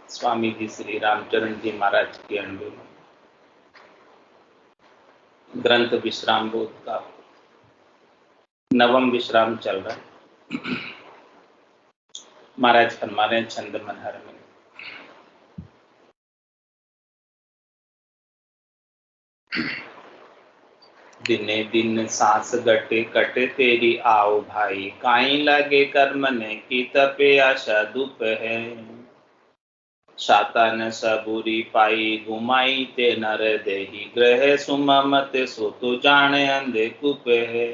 स्वामी जी श्री रामचरण जी महाराज की अनबी ग्रंथ विश्राम बोध का 9वां विश्राम चल रहा है। महाराज फरमा रहे हैं छंद मनहर में, दिने दिन सांस गटे कटे तेरी आओ भाई, काई लागे कर्म ने की तपे आशा धूप है। शाता सबूरी पाई घुमाई ते नर देही, ग्रह सुमत सो तो जाने अंधे कुप है।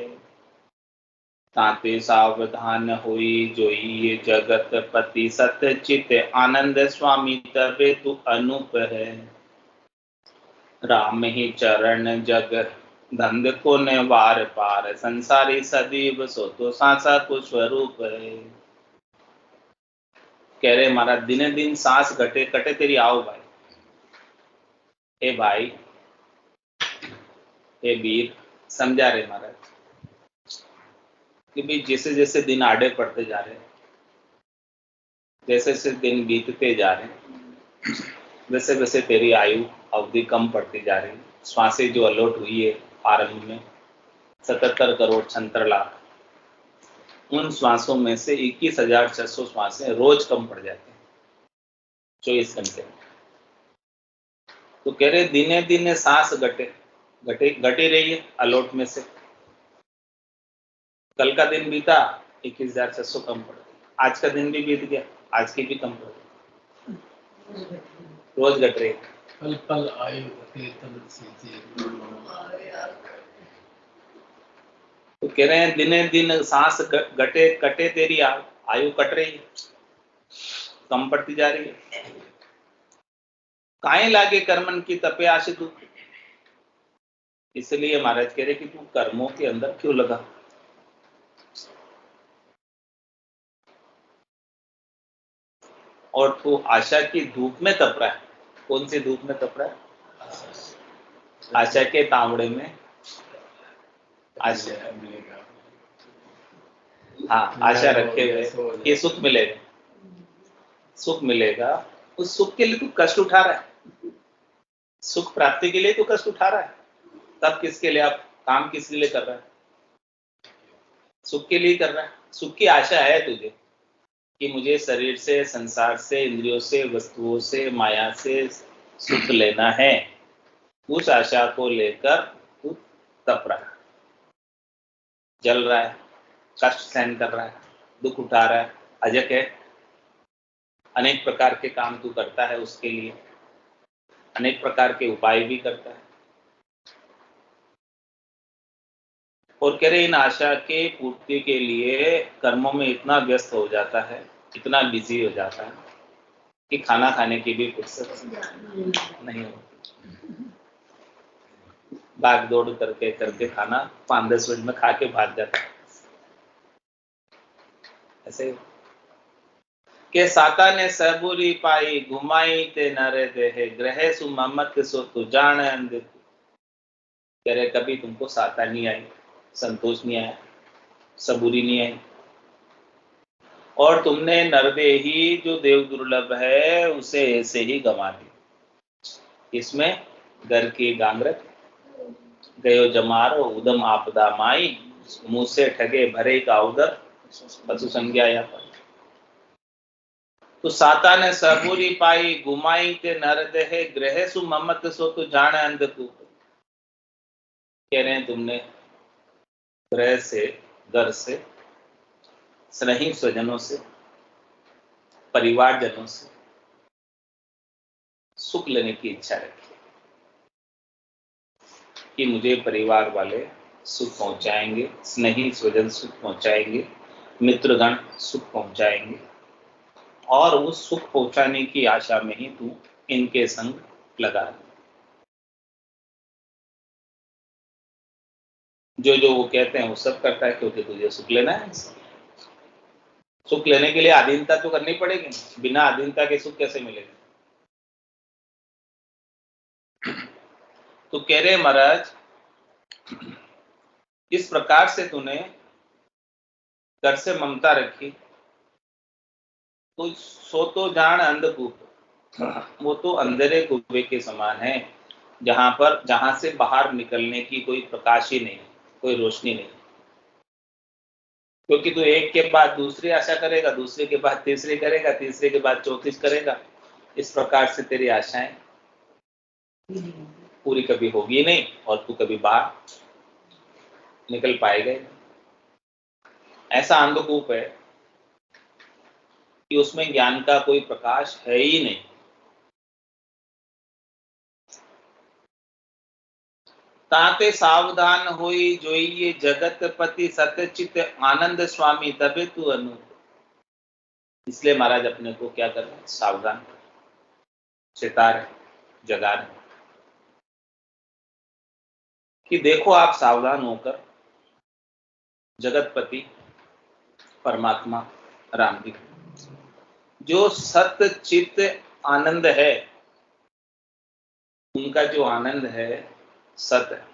ताते सावधान हुई जोई ये जगत पति, सत्य चित आनंद स्वामी तबे तू अनूप है। राम ही चरण जग धंध को ने वार पार, संसारी सदैव सो तो सांसा को स्वरूप है। कह रहे महाराज दिने दिन सांस घटे कटे तेरी आओ भाई। हे भाई, हे वीर, समझा रहे महाराज कि भाई जैसे जैसे दिन आड़े पड़ते जा रहे हैं, जैसे जैसे दिन बीतते जा रहे हैं, वैसे वैसे तेरी आयु अवधि कम पड़ती जा रही है। श्वासें जो अलॉट हुई है आरंभ में 77 करोड़ 76 लाख, उन श्वासों में से 21,600 श्वासें रोज कम पड़ जाती हैं 24 घंटे में। तो कह रहे दिने दिने सांस घटी रही है अलॉट में से। कल का दिन बीता 21,600 कम पड़ गया, आज का दिन भी बीत गया, आज की भी कम पड़ गई, रोज घट रही। पल पल आयु तो कह रहे हैं दिने दिन सांस घटे कटे तेरी आयु कट रही है, कम पड़ती जा रही है। काहे लागे कर्मन की तपे आशे तू, इसलिए महाराज कह रहे कि तू कर्मों के अंदर क्यों लगा। और तू आशा की धूप में तप रहा है। कौन सी धूप में तप रहा है? आशा के तांवड़े में आशा, हाँ, आशा रखे हुए कि सुख मिलेगा, सुख मिलेगा। उस सुख के लिए तू कष्ट उठा रहा है, सुख प्राप्ति के लिए तू कष्ट उठा रहा है। तब किसके लिए, आप काम किस लिए कर रहा है? सुख के लिए कर रहा है। सुख की आशा है तुझे कि मुझे शरीर से, संसार से, इंद्रियों से, वस्तुओं से, माया से सुख लेना है। उस आशा को लेकर तू तप रहा है, जल रहा है, कष्ट सहन कर रहा है, दुख उठा रहा है, अजक है। अनेक प्रकार के काम तू करता है उसके लिए, अनेक प्रकार के उपाय भी करता है। और कह रहे इन आशा के पूर्ति के लिए कर्मों में इतना व्यस्त हो जाता है, इतना बिजी हो जाता है कि खाना खाने की भी फुर्सत नहीं होती। भाग दौड़ करके करके खाना 5-10 मिनट में खा के भाग जाता है। ऐसे के साता ने सबूरी पाई घुमाई ते नरे देहे, ग्रह सुमत सो तु जान अंध। कह रहे कभी तुमको साता नहीं आई, संतोष नहीं आया, सबूरी नहीं आई, और तुमने नरदेही जो देव दुर्लभ है उसे ऐसे ही गंवा दी। इसमें घर की गांगरत गयो जमारो उदम आपदा माई, मुंह से ठगे भरे का उदर पशु संज्ञा या पर। तो साता ने सबूरी पाई घुमाई ते नर देहे, ग्रह सु ममत सो तो जाने अंधकूप। कह रहे हैं तुमने ग्रह से, घर से, स्नेही स्वजनों से, परिवारजनों से सुख लेने की इच्छा रखी कि मुझे परिवार वाले सुख पहुंचाएंगे, स्नेही स्वजन सुख पहुंचाएंगे, मित्रगण सुख पहुंचाएंगे, और उस सुख पहुंचाने की आशा में ही तू इनके संग लगा। जो जो वो कहते हैं वो सब करता है क्योंकि तुझे सुख लेना है। सुख लेने के लिए अधीनता तो करनी पड़ेगी, बिना अधीनता के सुख कैसे मिलेगा? तो कह रहे महाराज इस प्रकार से तूने घर से ममता रखी तो सो तो जान अंधकूप, वो तो अंधेरे कुएं के समान है, जहां से बाहर निकलने की कोई प्रकाश ही नहीं, कोई रोशनी नहीं। क्योंकि तू एक के बाद दूसरी आशा करेगा, दूसरे के बाद तीसरी करेगा, तीसरे के बाद चौथी करेगा। इस प्रकार से तेरी आशाएं पूरी कभी होगी नहीं और तू कभी बाहर निकल पाएगा ही नहीं। ऐसा अंधकूप है कि उसमें ज्ञान का कोई प्रकाश है ही नहीं। ताते सावधान होई जोइए जगत पति सत्यचित आनंद स्वामी तबे तू अनु। इसलिए महाराज अपने को क्या कर रहे हैं? सावधान चेता रहे, जगा रहे कि देखो आप सावधान होकर जगतपति परमात्मा राम जी जो सत्य चित्त आनंद है, उनका जो आनंद है सत्य है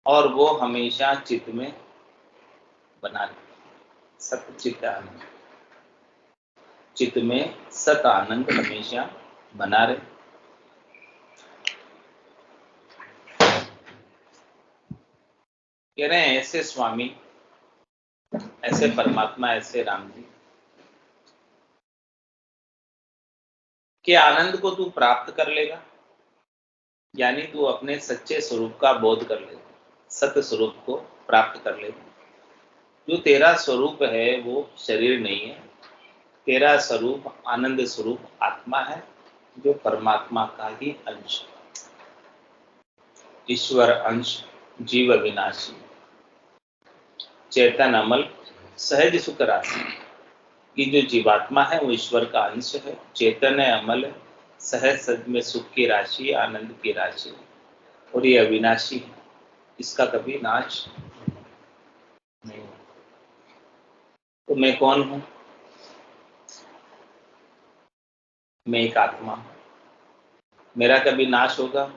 और वो हमेशा चित्त में बना रहे। सत्य चित्त आनंद, चित्त में सत आनंद हमेशा बना रहे। कह रहे हैं ऐसे स्वामी, ऐसे परमात्मा, ऐसे राम जी के आनंद को तू प्राप्त कर लेगा, यानी तू अपने सच्चे स्वरूप का बोध कर लेगा, सत्य स्वरूप को प्राप्त कर लेगा। जो तेरा स्वरूप है वो शरीर नहीं है, तेरा स्वरूप आनंद स्वरूप आत्मा है, जो परमात्मा का ही अंश है। ईश्वर अंश जीव अविनाशी चेतन अमल सहज सुख राशि। कि जो जीवात्मा है वो ईश्वर का अंश है, चेतन है, अमल है, सहज सद में सुख की राशि, आनंद की राशि, और ये अविनाशी है, इसका कभी नाश नहीं। तो मैं कौन हूं? मैं एक आत्मा हूं। मेरा कभी नाश होगा?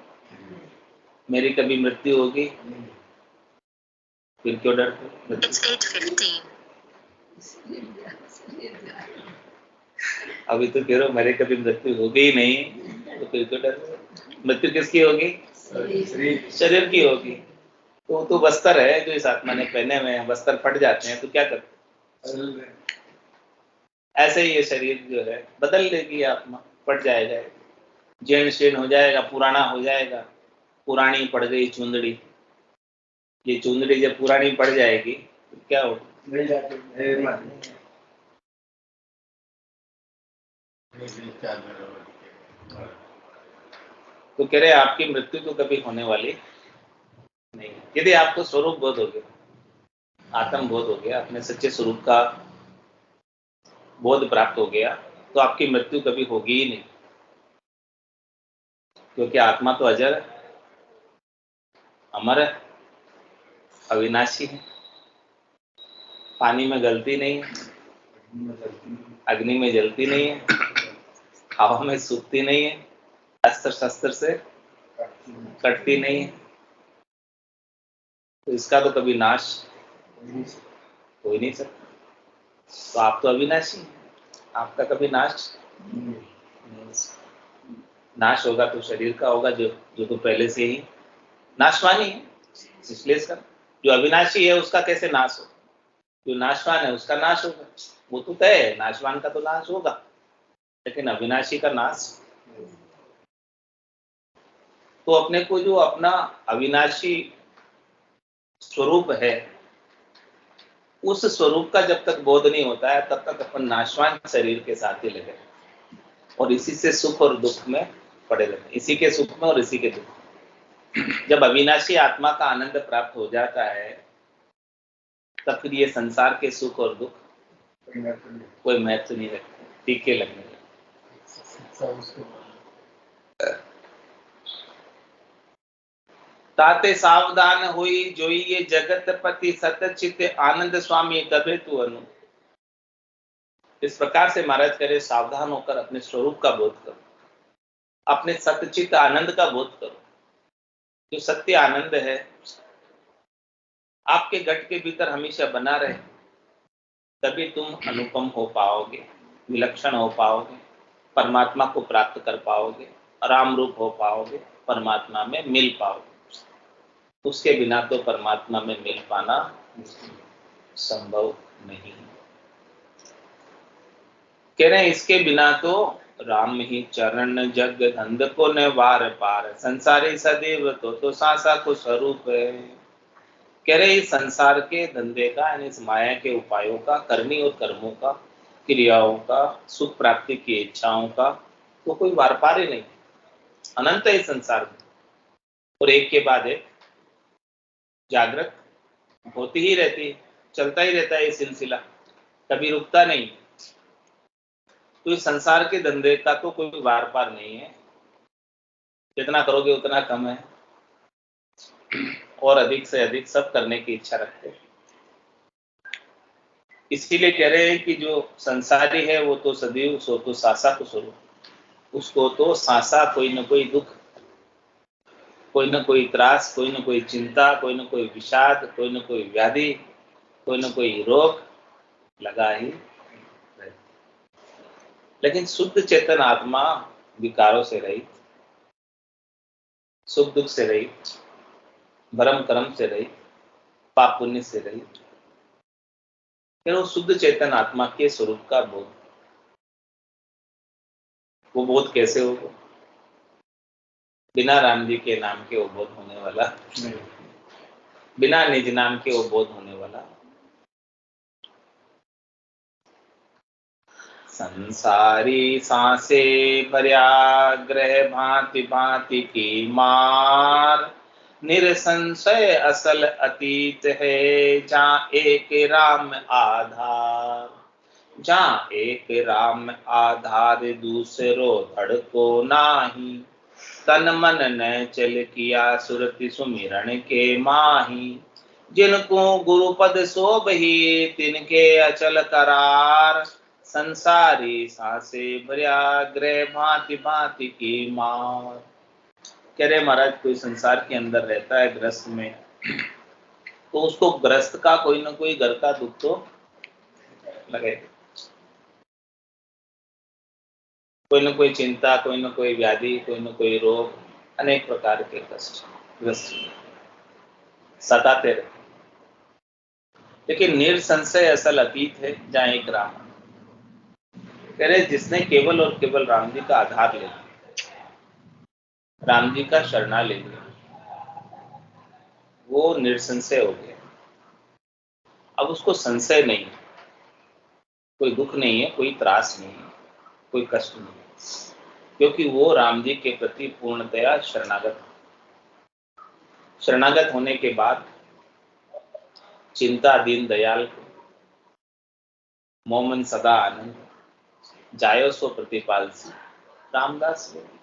मेरी कभी मृत्यु होगी? फिर क्यों डरते? It's 8:15. अभी तो कह रहे हो मेरे कभी मृत्यु होगी ही नहीं, तो फिर क्यों डरते? मृत्यु किसकी होगी? शरीर की होगी। तो बस्तर है जो इस आत्मा ने पहने हुए हैं, बस्तर फट जाते हैं तो क्या करते? ऐसे ही ये शरीर जो है बदल लेगी आत्मा, फट जाएगा, जीर्ण शीर्ण हो जाएगा, पुराना हो जाएगा। पुरानी पड़ गई चुंदड़ी, ये चुंदड़ी जब पुरानी पड़ जाएगी तो क्या होगा? तो कह रहे आपकी मृत्यु तो कभी होने वाली नहीं। यदि आपको स्वरूप बोध हो गया, आत्म बोध हो गया, अपने सच्चे स्वरूप का बोध प्राप्त हो गया, तो आपकी मृत्यु कभी होगी ही नहीं। क्योंकि आत्मा तो अजर है, अमर है, अविनाशी है, पानी में गलती नहीं है, अग्नि में जलती नहीं है, हवा में सूखती नहीं है, अस्त्र शस्त्र से कटती नहीं है, तो इसका तो कभी नाश हो ही नहीं सकता। तो आप तो अविनाशी हैं, आपका कभी नाश नाश होगा तो शरीर का होगा, जो तो पहले से ही नाशवानी है। इसलिए इसका जो अविनाशी है उसका कैसे नाश हो? जो नाशवान है उसका नाश होगा, वो तो तय है, नाशवान का तो नाश होगा, लेकिन अविनाशी का नाश। तो अपने को जो अपना अविनाशी स्वरूप है, उस स्वरूप का जब तक बोध नहीं होता है तब तक अपन नाशवान शरीर के साथ ही लगे और इसी से सुख और दुख में पड़े रहते, इसी के सुख में और इसी के दुख। जब अविनाशी आत्मा का आनंद प्राप्त हो जाता है तब फिर ये संसार के सुख और दुख कोई महत्व नहीं रखते, टीके लगने लगते। ताते सावधान हुई जोइए जगत पति सतचित आनंद स्वामी तबे तू अनु। इस प्रकार से महाराज करे सावधान होकर अपने स्वरूप का बोध करो, अपने सतचित आनंद का बोध करो। जो सत्य आनंद है आपके घट के भीतर हमेशा बना रहे, तभी तुम अनुपम हो पाओगे, विलक्षण हो पाओगे, परमात्मा को प्राप्त कर पाओगे, राम रूप हो पाओगे, परमात्मा में मिल पाओगे। उसके बिना तो परमात्मा में मिल पाना संभव नहीं। कह रहे हैं इसके बिना तो राम ही चरण जग धंध को न वार पार, संसारी सदैव तो सासा को स्वरूप है। कह रहे इस संसार के धंधे का, यानी इस माया के उपायों का, करनी और कर्मों का, क्रियाओं का, सुख प्राप्ति की इच्छाओं का तो कोई वार पार ही नहीं, अनंत है इस संसार में। और एक के बाद एक जागृत होती ही रहती है, चलता ही रहता है ये सिलसिला, कभी रुकता नहीं। तो इस संसार के धंधे का तो कोई वार पार नहीं है, जितना करोगे उतना कम है, और अधिक से अधिक सब करने की इच्छा रखते हैं। इसीलिए कह रहे हैं कि जो संसारी है वो तो सदैव सो तो सासा को स्वरूप, उसको तो सासा कोई न कोई दुख, कोई न कोई त्रास, कोई न कोई चिंता, कोई न कोई विषाद, कोई न कोई व्याधि, कोई न कोई रोग लगा ही रहता। लेकिन शुद्ध चेतन आत्मा विकारों से रहित, सुख दुख से रहित, भरम कर्म से रहित, पाप पुण्य से रहित, फिर वो शुद्ध चेतन आत्मा के स्वरूप का बोध, वो बोध कैसे होगा? बिना राम जी के नाम के वो बोध होने वाला नहीं, बिना निज नाम के वो बोध होने वाला। संसारी सांसे भर्या ग्रह भांति भांति की मार, निरसंशय असल अतीत है जहाँ एक राम आधार। जहाँ एक राम आधार दूसरो धड़को नाही, तन मन न चल किया सुरति सुमिरन के माही। जिनको गुरुपद शोभहि तिनके अचल करार, संसारी सांसे भर्या ग्रह भांति भांति की मार। कह रहे महाराज कोई संसार के अंदर रहता है ग्रस्त में, तो उसको ग्रस्त का कोई ना कोई घर का दुख तो लगे, कोई न कोई चिंता, कोई न कोई व्याधि, कोई न कोई रोग, अनेक प्रकार के कष्ट ग्रस्त सताते रहते। लेकिन निरसंशय असल अतीत है जहाँ एक राम। कह रहे जिसने केवल और केवल राम जी का आधार ले लिया, राम जी का शरणा ले लिया, वो निरसंशय हो गया। अब उसको संशय नहीं है, कोई दुख नहीं है, कोई त्रास नहीं है, कोई कष्ट नहीं है, क्योंकि वो राम जी के प्रति पूर्णतया शरणागत। शरणागत होने के बाद चिंता दीन दयाल को, मोमन सदा आनंद, जायो सो प्रतिपाल सी, रामदास बोले।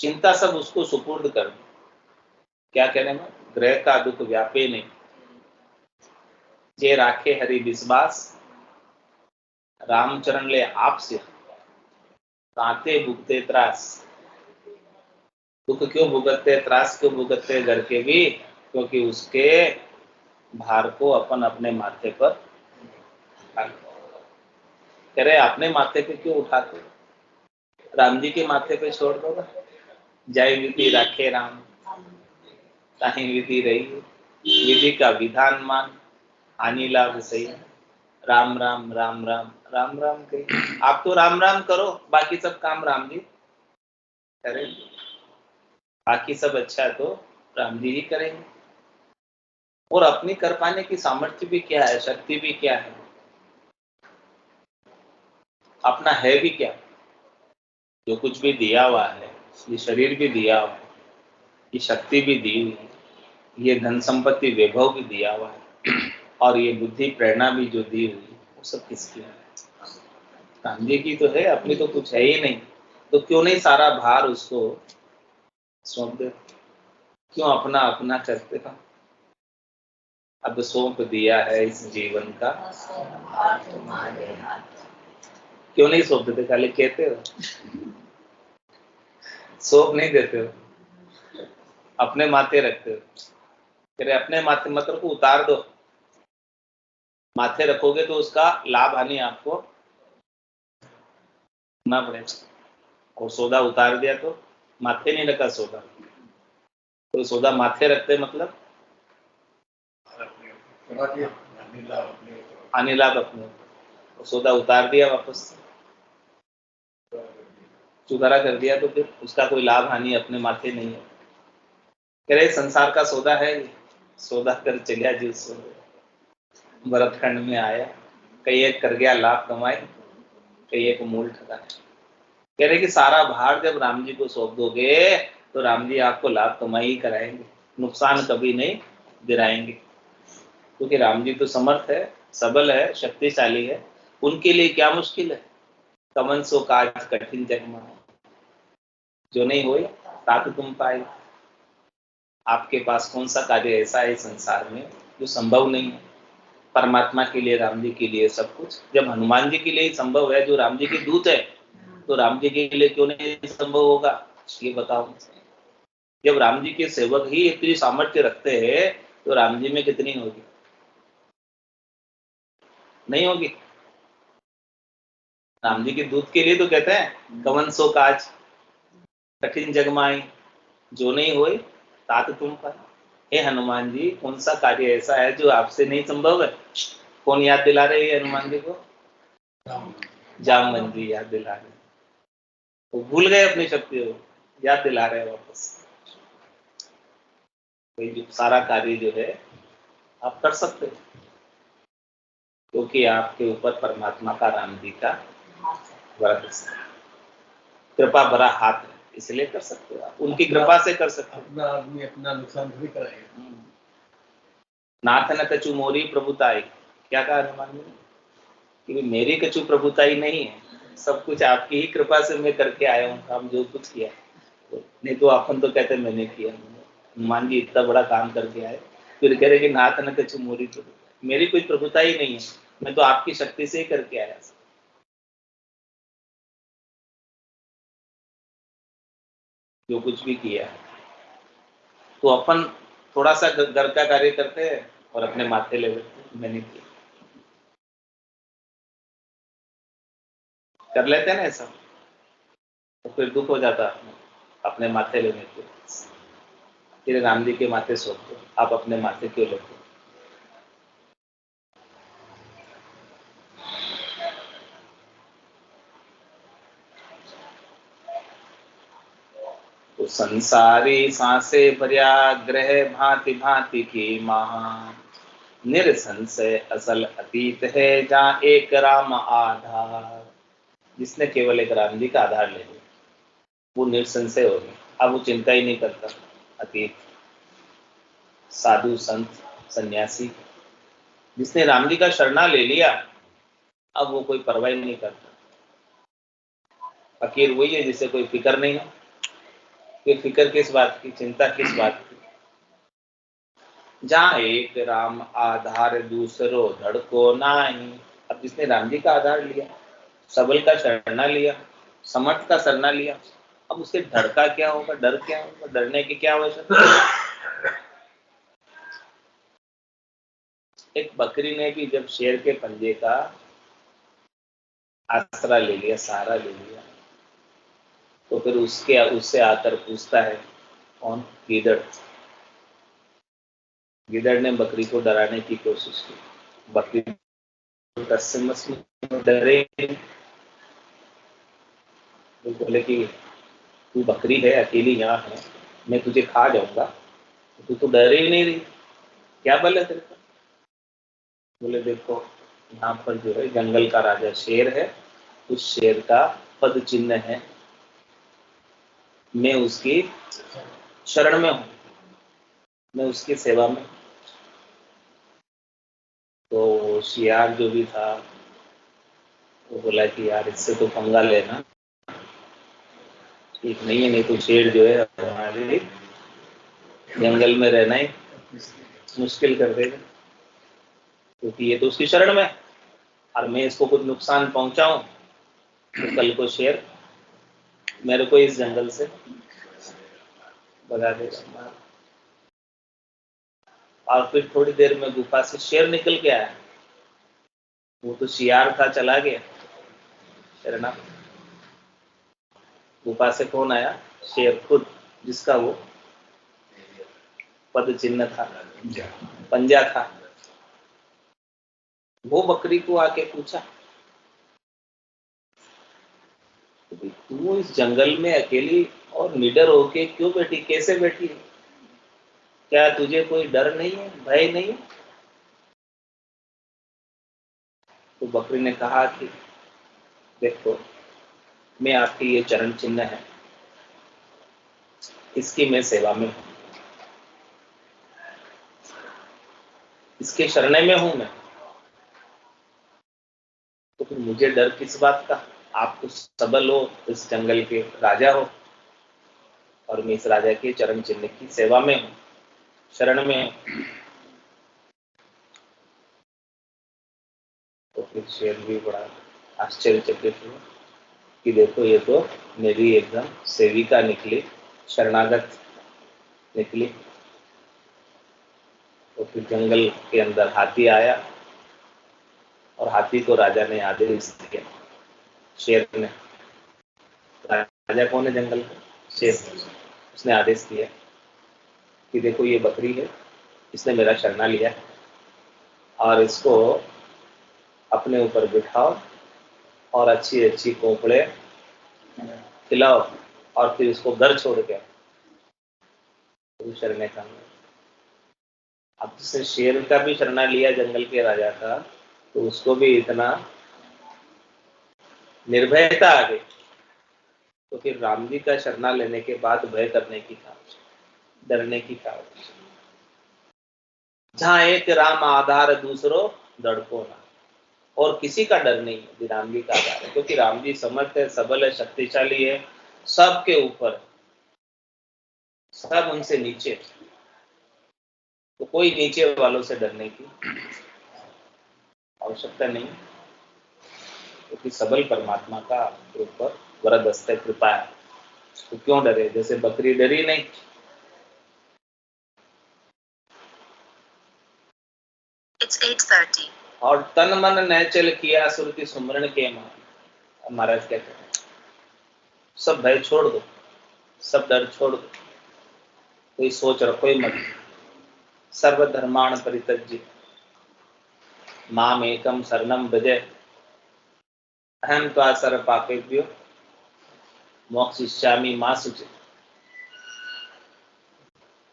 चिंता सब उसको सुपुर्द कर, क्या कहने में, ग्रह का दुख व्यापे नहीं, जे राखे हरि विश्वास, रामचरण ले आप से ताते भुगते त्रास। दुख क्यों भुगतते, त्रास क्यों भुगतते घर के भी, क्योंकि उसके भार को अपन अपने माथे पर, कह रहे अपने माथे पे क्यों उठाते, राम जी के माथे पे छोड़ दो ना। जय विधि राखे राम, ताही विधि रही, विधि का विधान मान, हानि लाभ सही। राम राम राम राम राम राम कही, आप तो राम राम करो, बाकी सब काम राम जी करें, बाकी सब अच्छा तो राम जी ही करेंगे। और अपनी कर पाने की सामर्थ्य भी क्या है, शक्ति भी क्या है, अपना है भी क्या। जो कुछ भी दिया हुआ है, ये शरीर भी दिया हुआ है, ये शक्ति भी दी हुई है, ये धन संपत्ति वैभव भी दिया हुआ है, और ये बुद्धि प्रेरणा भी जो दी हुई है, वो सब किसकी है? राम जी की तो है, अपनी तो कुछ है ही नहीं। तो क्यों नहीं सारा भार उसको सौंप दे, क्यों अपना अपना करते हो? अब सौंप दिया है इस जीवन का, क्यों नहीं सौंप देते? खाली कहते हो, सौंप नहीं देते हो, अपने माथे रखते हो। तेरे अपने माथे मतलब को उतार दो, माथे रखोगे तो उसका लाभ हानि आपको रखना पड़ेगा। और सौदा उतार दिया तो माथे नहीं रखा सौदा, तो सौदा माथे रखते मतलब हानि लाभ अपने, सौदा उतार दिया वापस चुकारा कर दिया तो फिर उसका कोई लाभ हानि अपने माथे नहीं है। कह रहे संसार का सौदा है, सौदा कर चलिया जी उस भरतखंड में आया, कई एक कर गया लाभ कमाए, कई एक मूल ठगा। कह रहे कि सारा भार जब राम जी को सौंप दोगे तो राम जी आपको लाभ कमाई ही कराएंगे, नुकसान कभी नहीं दिलाएंगे, क्योंकि राम जी तो समर्थ है, सबल है, शक्तिशाली है। उनके लिए क्या मुश्किल है, कमन सो काज कठिन जगमा, जो नहीं होए तात तुम पाए। आपके पास कौन सा कार्य ऐसा है संसार में जो संभव नहीं है। परमात्मा के लिए, राम जी के लिए सब कुछ, जब हनुमान जी के लिए ही संभव है, जो राम जी के दूत है, तो राम जी के लिए क्यों नहीं संभव होगा, ये बताओ। जब राम जी के सेवक ही इतनी सामर्थ्य रखते हैं तो राम जी में कितनी होगी, नहीं होगी। राम जी के दूत के लिए तो कहते हैं कवन सो काज कठिन जगमाई, जो नहीं होए तात तुम पर। हे हनुमान जी, कौन सा कार्य ऐसा है जो आपसे नहीं संभव है। कौन याद दिला रहे हैं हनुमान जी को, जामवंत जी याद दिला रहे, वो भूल गए अपनी शक्ति को, याद दिला रहे वापस। जो सारा कार्य जो है आप कर सकते हो, क्योंकि आपके ऊपर परमात्मा का, राम जी का कृपा भरा हाथ है, इसलिए कर सकते हो आप, उनकी कृपा से कर सकते हो। अपना आदमी अपना नुकसान भी कराएगा। नाथ न कछु मोरी प्रभुताई, क्या कहा हनुमान जी ने, कि मेरी कछु प्रभुताई नहीं है, सब कुछ आपकी ही कृपा से मैं करके आया हूँ काम, जो कुछ किया। नहीं तो अपन तो कहते मैंने किया, हनुमान जी इतना बड़ा काम करके आए, फिर कह रहे कि नाथ न कछु मोरी प्रभुताई, मेरी कोई प्रभुताई नहीं है, मैं तो आपकी शक्ति से ही करके आया। जो कुछ भी किया, तो अपन थोड़ा सा घर का कार्य करते हैं और अपने माथे ले लेते हैं, मैंने किया, कर लेते हैं ना ऐसा, तो फिर दुख हो जाता अपने माथे लेने के। फिर राम जी के माथे सौंप दो, आप अपने माथे क्यों लेते। तो संसारी सांसे भरिया ग्रह भांति भांति की महान, निरसंशय असल अतीत है जहाँ एक राम आधार। जिसने केवल एक राम जी का आधार ले लिया वो निरसंशय हो गया, अब वो चिंता ही नहीं करता। अतीत साधु संत सन्यासी, जिसने राम जी का शरणा ले लिया अब वो कोई परवाह नहीं करता। फकीर वही है जिसे कोई फिक्र नहीं है, कि फिक्र किस बात की, चिंता किस बात की। जहाँ एक राम आधार दूसरो धड़को नाही। अब जिसने राम जी का आधार लिया, सबल का शरणा लिया, समर्थ का शरणा लिया, अब उसके डर का क्या होगा, डर क्या होगा, डरने की क्या आवश्यकता। एक बकरी ने भी जब शेर के पंजे का आसरा ले लिया, सहारा ले लिया, तो फिर उससे आकर पूछता है कौन, गीदड़। गीदड़ ने बकरी को डराने की कोशिश की, बकरी डरे, तो बोले कि तू बकरी है, अकेली यहाँ है, मैं तुझे खा जाऊंगा, तू तो डर ही नहीं रही, क्या बल है तेरे को। बोले देखो यहाँ पर जो है जंगल का राजा शेर है, उस शेर का पद चिन्ह है, मैं उसकी शरण में हूँ, मैं उसकी सेवा में। तो शियार जो भी था वो बोला कि यार इससे तो पंगा लेना ठीक नहीं है, नहीं तो शेर जो है हमारे जंगल में रहना ही मुश्किल कर देगा, क्योंकि ये तो उसकी शरण में, और मैं इसको कुछ नुकसान पहुंचाऊं तो कल को शेर मेरे को इस जंगल से भगा देगा। और फिर थोड़ी देर में गुफा से शेर निकल के आया, वो तो शियार था, चला गया शरणा। गुफा से कौन आया? शेर खुद, जिसका वो पद चिन्ह था, पंजा था। वो बकरी को आके पूछा, तू इस जंगल में अकेली और निडर होके क्यों बैठी, कैसे बैठी है? क्या तुझे कोई डर नहीं है, भय नहीं है? तो बकरी ने कहा कि देखो, मैं आपकी ये चरण चिन्ह है, इसकी मैं सेवा में हूं, इसके शरण में हूं मैं, तो फिर मुझे डर किस बात का? आप तो सबल हो, इस जंगल के राजा हो, और मैं इस राजा के चरण चिन्ह की सेवा में हूं, शरण में हूं। तो फिर शेर भी बड़ा आश्चर्यचकित हुआ कि देखो, ये तो मेरी एकदम सेविका निकली, शरणागत निकली। तो फिर जंगल के अंदर हाथी आया, और हाथी को राजा ने आदेश दिया, शेर ने, राजा कौन है जंगल का? शेर। उसने आदेश दिया कि देखो, ये बकरी है, इसने मेरा शरणा लिया है, और इसको अपने ऊपर बिठाओ और अच्छी अच्छी कोंपड़े खिलाओ, और फिर इसको घर छोड़ के शरणे का। अब जिसने शेर का भी शरणा लिया जंगल के राजा का, तो उसको भी इतना निर्भयता आ गई, तो फिर राम जी का शरणा लेने के बाद भय करने की क्या, डरने की क्या? जहां एक राम आधार दूसरो दड़को ना, और किसी का डर नहीं है, राम जी का आधार है, क्योंकि राम जी समर्थ है, सबल है, शक्तिशाली है, सबके ऊपर, सब उनसे नीचे, तो कोई नीचे वालों से डरने की आवश्यकता नहीं, क्योंकि सबल परमात्मा का ऊपर वरद हस्त कृपा है, तो क्यों डरे? जैसे बकरी डरी नहीं। It's 8:30. और तन मन नैचल किया सुरति सुमरण के मान। महाराज कहते हैं, सब भय छोड़ दो, सब डर छोड़ दो, कोई सोच रखो ही मत, सर्वधर्माण परित्यज्य माम एकम शरणम भज, अहम त्वा सर्व पापेभ्यो मोक्षयिष्यामि मा शुचि।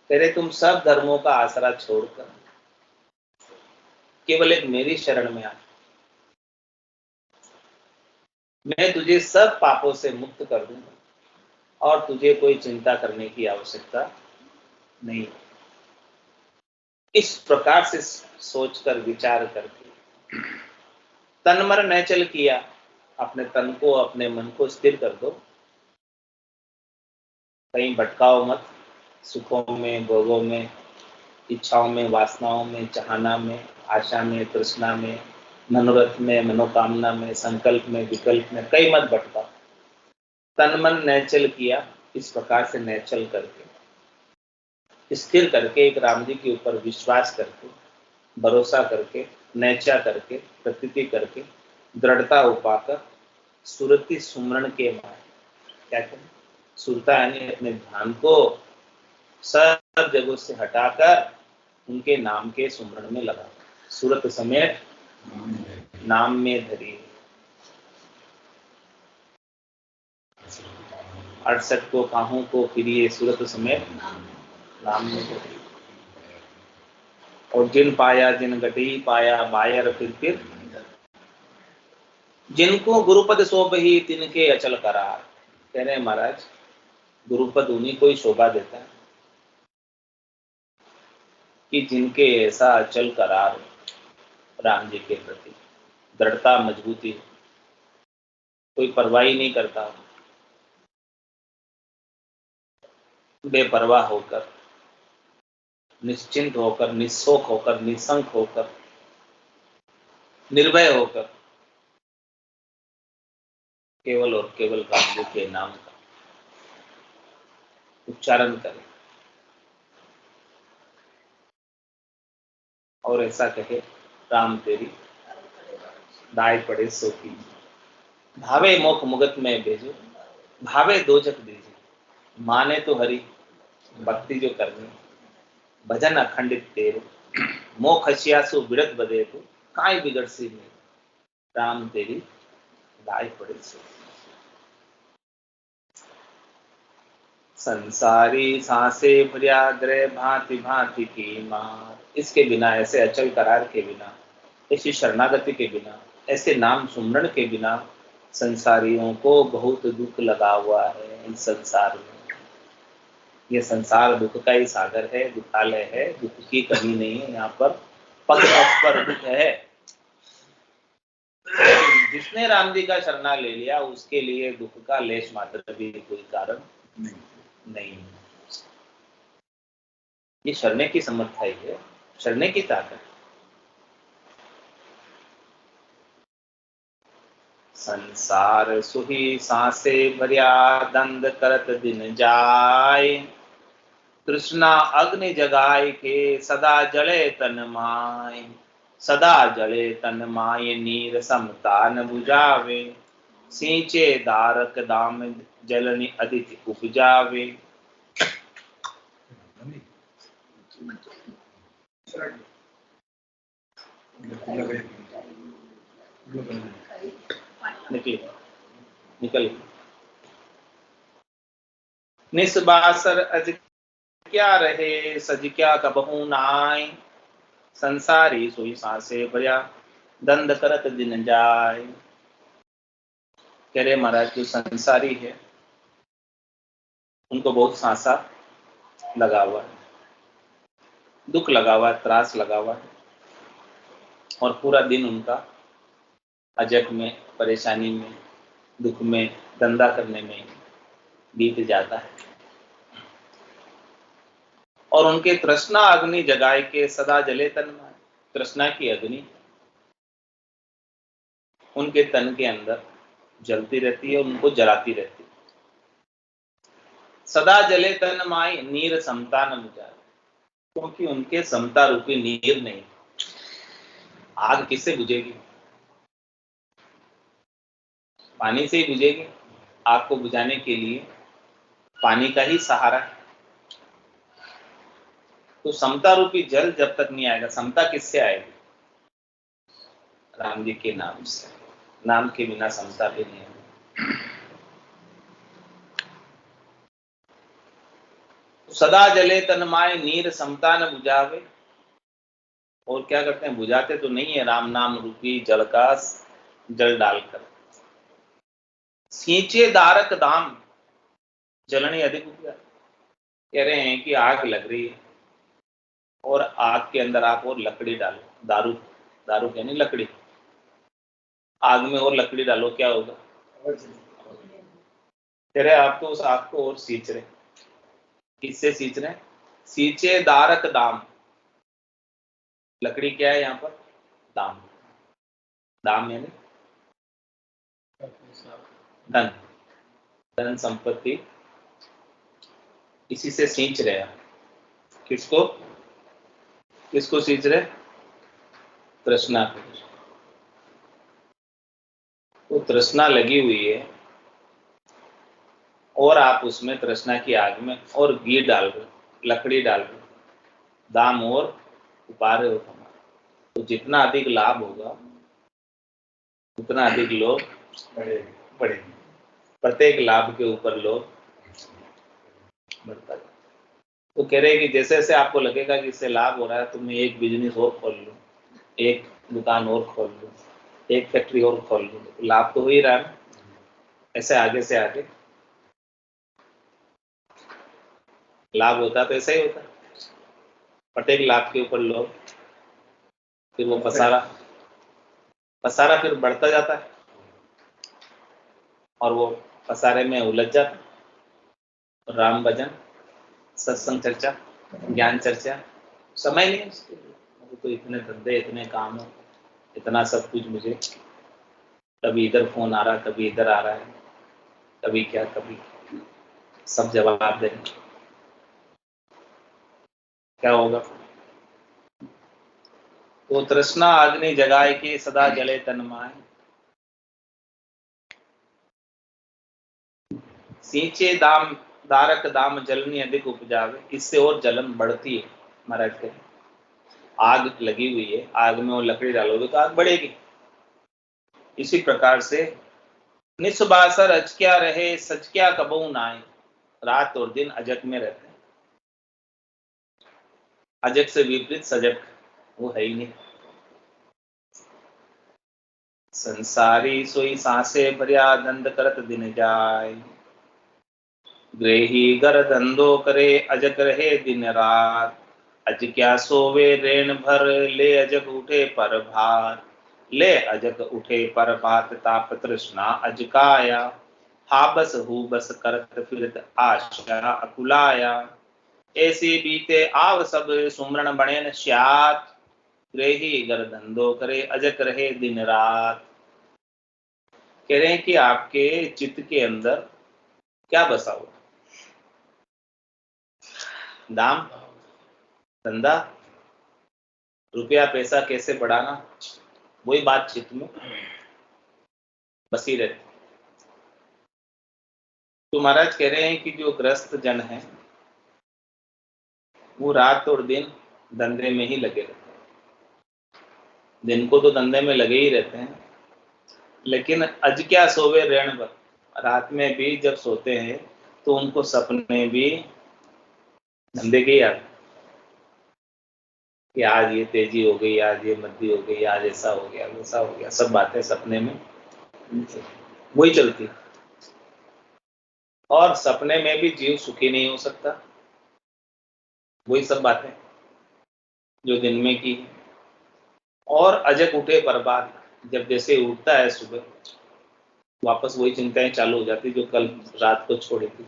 तेरे तुम सब धर्मों का आसरा छोड़कर केवल एक मेरी शरण में आ, मैं तुझे सब पापों से मुक्त कर दूंगा, और तुझे कोई चिंता करने की आवश्यकता नहीं। इस प्रकार से सोचकर विचार करके तन मन नैचल किया, अपने तन को, अपने मन को स्थिर कर दो, कहीं भटकाओ मत, सुखों में, भोगों में, इच्छाओं में, वासनाओं में, चाहना में, आशा में, तृष्णा में, मनोरथ में, मनोकामना में, संकल्प में, विकल्प में कहीं मत भटकाओ। तन मन नैचल किया, इस प्रकार से नैचल करके, स्थिर करके, एक राम जी के ऊपर विश्वास करके, भरोसा करके, नैचा करके, प्रतीति करके, दृढ़ता उपाकर, सुरति सुमरण के मान। क्या करें? सुरता यानी अपने ध्यान को सब जगहों से हटाकर उनके नाम के सुमरण में लगा, सूरत समेत नाम में धरी। 68 को काहों को फिरिए सूरत समेत नाम में धरी। और जिन पाया जिन गटी पाया बायर फिर जिनको गुरुपद शोभ ही तिनके अचल करार। कह रहे महाराज, गुरुपद उन्हीं को ही शोभा देता है कि जिनके ऐसा अचल करार हो राम जी के प्रति, दृढ़ता, मजबूती, कोई परवाह नहीं करता, बेपरवाह होकर, निश्चिंत होकर, निस्सोक होकर, निसंक होकर, निर्भय होकर केवल और केवल राम जी के नाम का उच्चारण करें, और ऐसा कहे, राम तेरी दाय पड़े सो की, भावे मोख मुगत में भेजो, भावे दो जग दीजिए, माने तो हरि भक्ति जो करनी, भजन अखंडित तेरो, मोह खसियासु बिरत बदे तो काय बिगड़ सी में, राम तेरी दाई पड़े से। संसारी सांसे भर्याग्रह भांति भांति की मात, इसके बिना, ऐसे अचल करार के बिना, ऐसी शरणागति के बिना, ऐसे नाम सुमरण के बिना संसारियों को बहुत दुख लगा हुआ है इस संसार में। ये संसार दुख का ही सागर है, दुखालय है, दुख की कमी नहीं है यहाँ पर, पग पग पर दुख है। जिसने राम जी का शरणा ले लिया उसके लिए दुख का लेश मात्र भी कोई कारण नहीं। ये शरणे की समर्था ही है, शरणे की ताकत। संसार सुही सांसे भरिया, दंड करत दिन जाय, तृष्णा अग्नि जगाए के सदा जले तन माय, सदा जले तन माय नीर समता न बुझावे, सींचे दारक दाम जलनि अदिति उपजावे। निकल निस्बासर अज क्या रहे, सज क्या कबहू नाय, संसारी सोई सांसे भया, दंड करत दिन जाय। कह रहे महाराज जो संसारी है उनको बहुत सांसा लगा हुआ है, दुख लगा हुआ है, त्रास लगा हुआ है, और पूरा दिन उनका अजब में, परेशानी में, दुख में, धंधा करने में बीत जाता है। और उनके तृष्णा अग्नि जगाए के सदा जले तन में, तृष्णा की अग्नि उनके तन के अंदर जलती रहती है, उनको जलाती रहती है। सदा जले तन माई नीर समता न बुझाए, क्योंकि उनके समता रूपी नीर नहीं। आग किससे बुझेगी? पानी से ही बुझेगी। आग को बुझाने के लिए पानी का ही सहारा है। तो समता रूपी जल जब तक नहीं आएगा, समता किससे आएगी? राम जी के नाम से। नाम के बिना समता भी नहीं है। सदा जले तन माय नीर समता न बुझावे। और क्या करते हैं? बुझाते तो नहीं है राम नाम रूपी जल का जल डालकर। सींचे दारक दाम जलने अधिक उपजा। कह रहे हैं कि आग लग रही है और आग के अंदर आप और लकड़ी डालो, दारू, दारू यानी लकड़ी, आग में और लकड़ी डालो, क्या होगा? कह रहे आप तो उस आग को और सींच रहे। किससे सींच रहे? सींचे दारक दाम। लकड़ी क्या है यहाँ पर? दाम। दाम यानी धन, धन संपत्ति, इसी से सींच रहे हैं। किसको? किसको सींच रहे? तृष्णा को। तो तृष्णा लगी हुई है और आप उसमें तृष्णा की आग में और घी डाल रहे, लकड़ी डाल रहे, दाम और उपा रहे हो तुम्हारा। तो जितना अधिक लाभ होगा उतना अधिक लोग बढ़ेंगे। प्रत्येक लाभ के ऊपर लोग बढ़ता है। तो कह रहे हैं कि जैसे जैसे आपको लगेगा कि इससे लाभ हो रहा है तो मैं एक बिजनेस और खोल लूँ, एक दुकान और खोल लूँ, एक फैक्ट्री और खोल लूँ, लाभ तो हो ही रहा है ना। ऐसे आगे से आगे लाभ होता तो ऐसा ही होता। प्रत्येक लाभ के ऊपर लोग, फिर वो पसारा फिर बढ़ता जाता है और वो पसारे में उलझ जाता है। राम भजन, सत्संग चर्चा, ज्ञान चर्चा, समय नहीं है उसके लिए। मुझे तो इतने धंधे, इतने काम है, इतना सब कुछ, मुझे कभी इधर फोन आ रहा है, कभी इधर आ रहा है, कभी क्या, कभी सब जवाब दें, क्या होगा? तो तृष्णा अग्नि जगाए के सदा जले तन माय। सींचे दाम दारक दाम जलनी अधिक उपजावे, इससे और जलन बढ़ती है। महाराज के आग लगी हुई है, आग में वो लकड़ी डालोगे तो आग बढ़ेगी। इसी प्रकार से निस्बासर अज क्या रहे, सच क्या कबहू नाय, रात और दिन अजग में रहते हैं। अजग से विपरीत सजग वो है ही नहीं। संसारी सोई सांसे भरिया, दंड करत दिन जाय, ग्रेही गर धंधो करे, अजग रहे दिन रात, अज क्या सोवे रेण भर, ले अजग उठे पर भार, ले अजग उठे पर भात, ताप तृष्णा अज काया, हा बस हु बस करत फिरत आशा अकुलाया, ऐसी बीते आव सब सुमरण बणे न श्यात, ग्रेही गर धंधो करे, अजग रहे दिन रात। कह रहे हैं कि आपके चित्त के अंदर क्या बसा हुआ? दाम, धंधा, रुपया पैसा कैसे बढ़ाना, वही बात चित्त में बसी रहती। तो महाराज कह रहे हैं कि जो ग्रस्त जन है वो रात और दिन धंधे में ही लगे रहते हैं। दिन को तो धंधे में लगे ही रहते हैं, लेकिन अज क्या सोवे ऋण भर, रात में भी जब सोते हैं तो उनको सपने भी धंधे के ही आते कि आज ये तेजी हो गई, आज ये मंदी हो गई, आज ऐसा हो गया, वैसा हो गया, सब बातें सपने में वही चलती। और सपने में भी जीव सुखी नहीं हो सकता, वही सब बातें जो दिन में की। और अजग उठे बर्बाद, जब जैसे उठता है सुबह वापस वही चिंताएं चालू हो जाती जो कल रात को छोड़ी थी।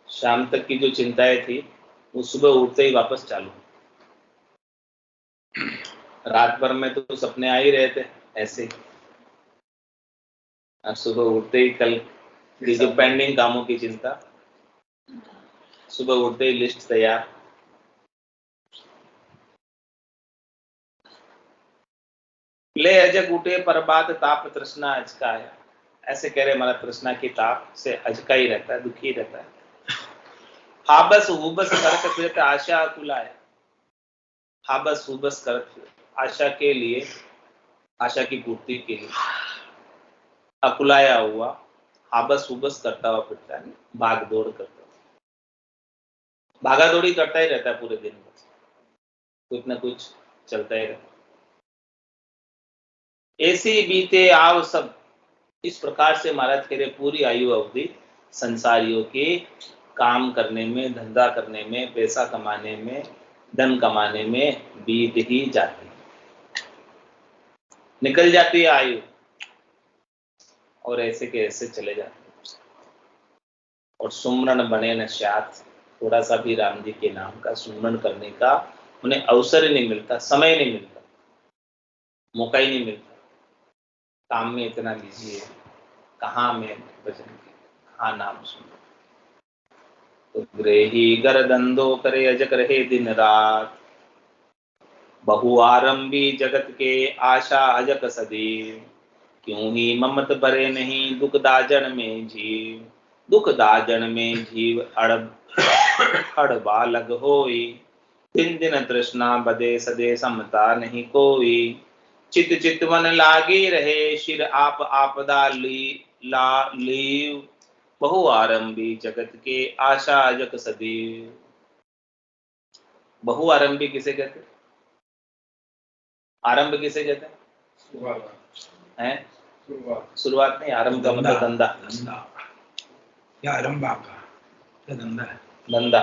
शाम तक की जो चिंताएं थी वो सुबह उठते ही वापस चालू। रात भर में तो सपने आ ही रहे थे ऐसे, और सुबह उठते ही कल की जो पेंडिंग कामों की चिंता, सुबह उठते ही लिस्ट तैयार। ले अजग उठे परबात, ताप तृष्णा अजकाया, ऐसे कह रहे हमारा तृष्णा की ताप से अजका ही रहता है, दुखी रहता है। हाबस हुबस करत फिरत आशा अकुलाया, हाबस हुबस करत आशा के लिए, आशा की पूर्ति के लिए अकुलाया हुआ, हाबस हुबस करता हुआ फिरता है, भाग दौड़ करता है, भागा दौड़ी करता ही रहता है पूरे दिन में, कुछ ना कुछ चलता ही रहता है। ऐसी बीते आव सब, इस प्रकार से महाराज कह रहे पूरी आयु अवधि संसारियों की काम करने में, धंधा करने में, पैसा कमाने में, धन कमाने में बीत ही जाती, निकल जाती है आयु, और ऐसे के ऐसे चले जाते। और सुमरण बने न श्यात, थोड़ा सा भी राम जी के नाम का सुमरण करने का उन्हें अवसर ही नहीं मिलता, समय नहीं मिलता, मौका ही नहीं मिलता। काम में इतना बिजी है, कहाँ में भजन के, कहाँ नाम सुन। तो ग्रेही गर धंधो करे, अजग रहे दिन रात, बहु आरंभी जगत के आशा अजक सदैव, क्यों ही ममत भरे नहीं, दुख दाजन में जीव, दुख दाजन में जीव अड़बा लग होई, दिन दिन तृष्णा बदे सदे समता नहीं कोई, चित चितवन लागी रहे, शिर आप आपदा लीव, बहु आरंभी जगत के आशा अजक सदैव। बहु आरंभी किसे कहते हैं? आरंभ किसे कहते हैं? शुरुआत नहीं, आरंभ का मतलब धंधा, क्या आरंभ आपका धंधा है? धंधा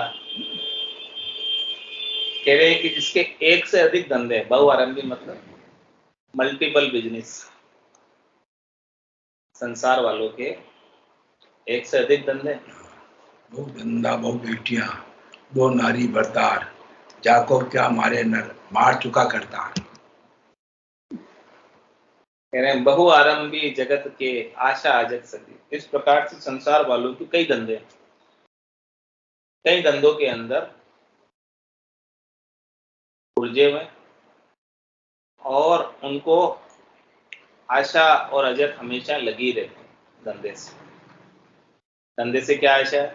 कह रहे हैं कि जिसके एक से अधिक धंधे हैं, बहुआरंभी मतलब मल्टीपल बिजनेस, संसार वालों के एक से अधिक धंधे, बहु धंधा बहु बेटियां, दो नारी बरतार, जाको क्या मारे नर, मार चुका करतार। कह रहे हैं बहुआरंभी जगत के आशा अजक सदी। इस प्रकार से संसार वालों की कई धंधे, कई धंधों के अंदर उलझे हुए और उनको आशा और अजक हमेशा लगी रहती धंधे से। धंधे से क्या आशा है?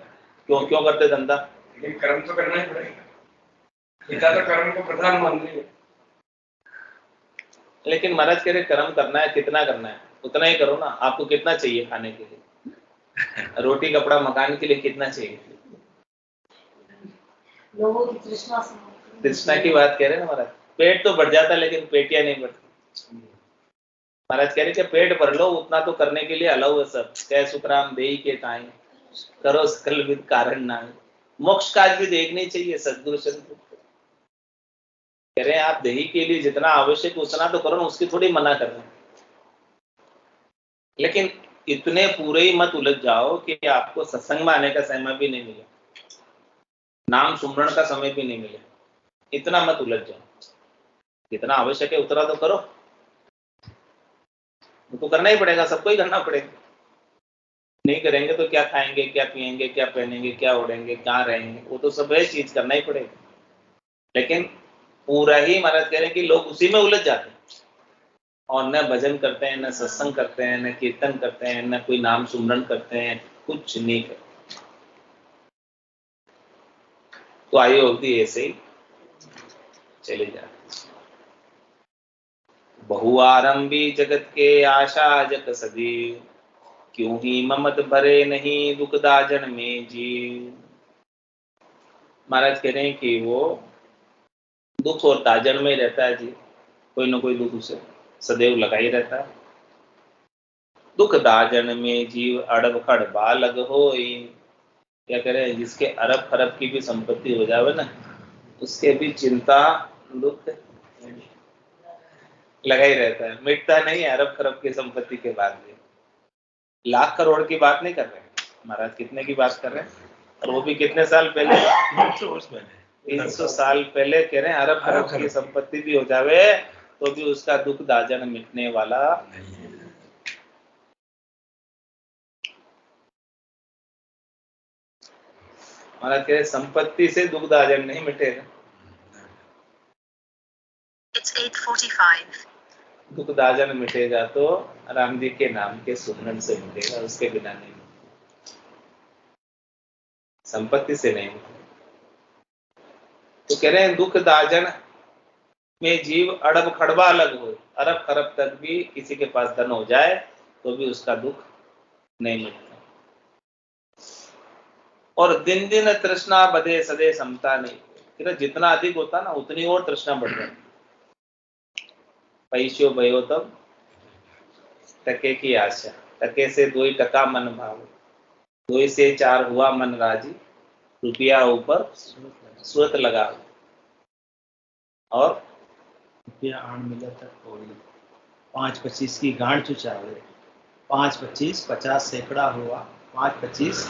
क्यों क्यों करते धंधा? लेकिन कर्म तो करना ही पड़ेगा, पिता तो कर्म को प्रधान मान रही है। लेकिन महाराज कह रहे कर्म करना है, कितना करना है उतना ही करो ना। आपको कितना चाहिए खाने के लिए? रोटी कपड़ा मकान के लिए कितना चाहिए? लोगों की तृष्णा तृष्णा की बात कह रहे हैं ना महाराज। पेट तो बढ़ जाता है लेकिन पेटियां नहीं बढ़ती। महाराज कह रहे कि पेट भर लो उतना तो करने के लिए अलाउ है सब। कह सुखराम देई के ताई करो सकल विद कारण ना। मोक्ष काज भी देखनी चाहिए। सदगुरु संत कह रहे हैं आप देही के लिए जितना आवश्यक उतना तो करो ना, उसकी थोड़ी मना कर रहे हैं। लेकिन इतने पूरे ही मत उलझ जाओ कि आपको सत्संग में आने का समय भी नहीं मिले, नाम सुमरण का समय भी नहीं मिले। इतना मत उलझ जाओ। जितना आवश्यक है उतना तो करो। तो करना ही पड़ेगा, सबको ही करना पड़ेगा। नहीं करेंगे तो क्या खाएंगे, क्या पिएंगे, क्या पहनेंगे, क्या उड़ेंगे, कहाँ रहेंगे? वो तो सब है चीज करना ही पड़ेगा। लेकिन पूरा ही महाराज कह रहे हैं कि लोग उसी में उलझ जाते हैं और न भजन करते हैं, न सत्संग करते हैं, न कीर्तन करते हैं, न कोई नाम सुमरण करते हैं, कुछ नहीं करते। तो आयु अवधि ऐसे ही चले जाते। बहुआरंभी जगत के आशा जग सदी, क्यों ही ममत भरे नहीं दुख दाजन में जीव। महाराज कह रहे हैं कि वो दुख और दाजन में रहता है जी। कोई ना कोई दुख उसे सदैव लगा ही रहता है। दुख दाजन में जीव अड़ब खड़ बालग होई। क्या कह रहे हैं? जिसके अरब खरब की भी संपत्ति हो जावे ना, उसके भी चिंता दुख लगा ही रहता है, मिटता नहीं है। अरब खरब की संपत्ति के बाद भी लाख करोड़ की बात नहीं कर रहे हैं महाराज, कितने की बात कर रहे हैं? और वो भी कितने साल पहले? 300 साल पहले कह रहे हैं अरब खरब की संपत्ति भी हो जावे तो भी उसका दुख दाजन मिटने वाला महाराज कह रहे संपत्ति से दुख दाजन नहीं मिटेगा। It's 8:45. दुख दाजन मिटेगा तो राम जी के नाम के सुमरन से मिटेगा, उसके बिना नहीं। संपत्ति से नहीं। तो कह रहे हैं दुख दाजन में जीव अड़ब खड़बा अलग हो। अरब खरब तक भी किसी के पास धन हो जाए तो भी उसका दुख नहीं मिटता। और दिन दिन तृष्णा बधे सदे समता नहीं। जितना अधिक होता ना उतनी और तृष्णा बढ़ जाती। पैसो भयो तब टके की आशा, टके से 2 टका मन भाव, 2 से 4 हुआ मन राजी, रुपया ऊपर सूरत लगा। और रुपया आण मिला तक कोई 5-25 की गांठ चुचावे, 5-25 50 सैकड़ा हुआ, 5-25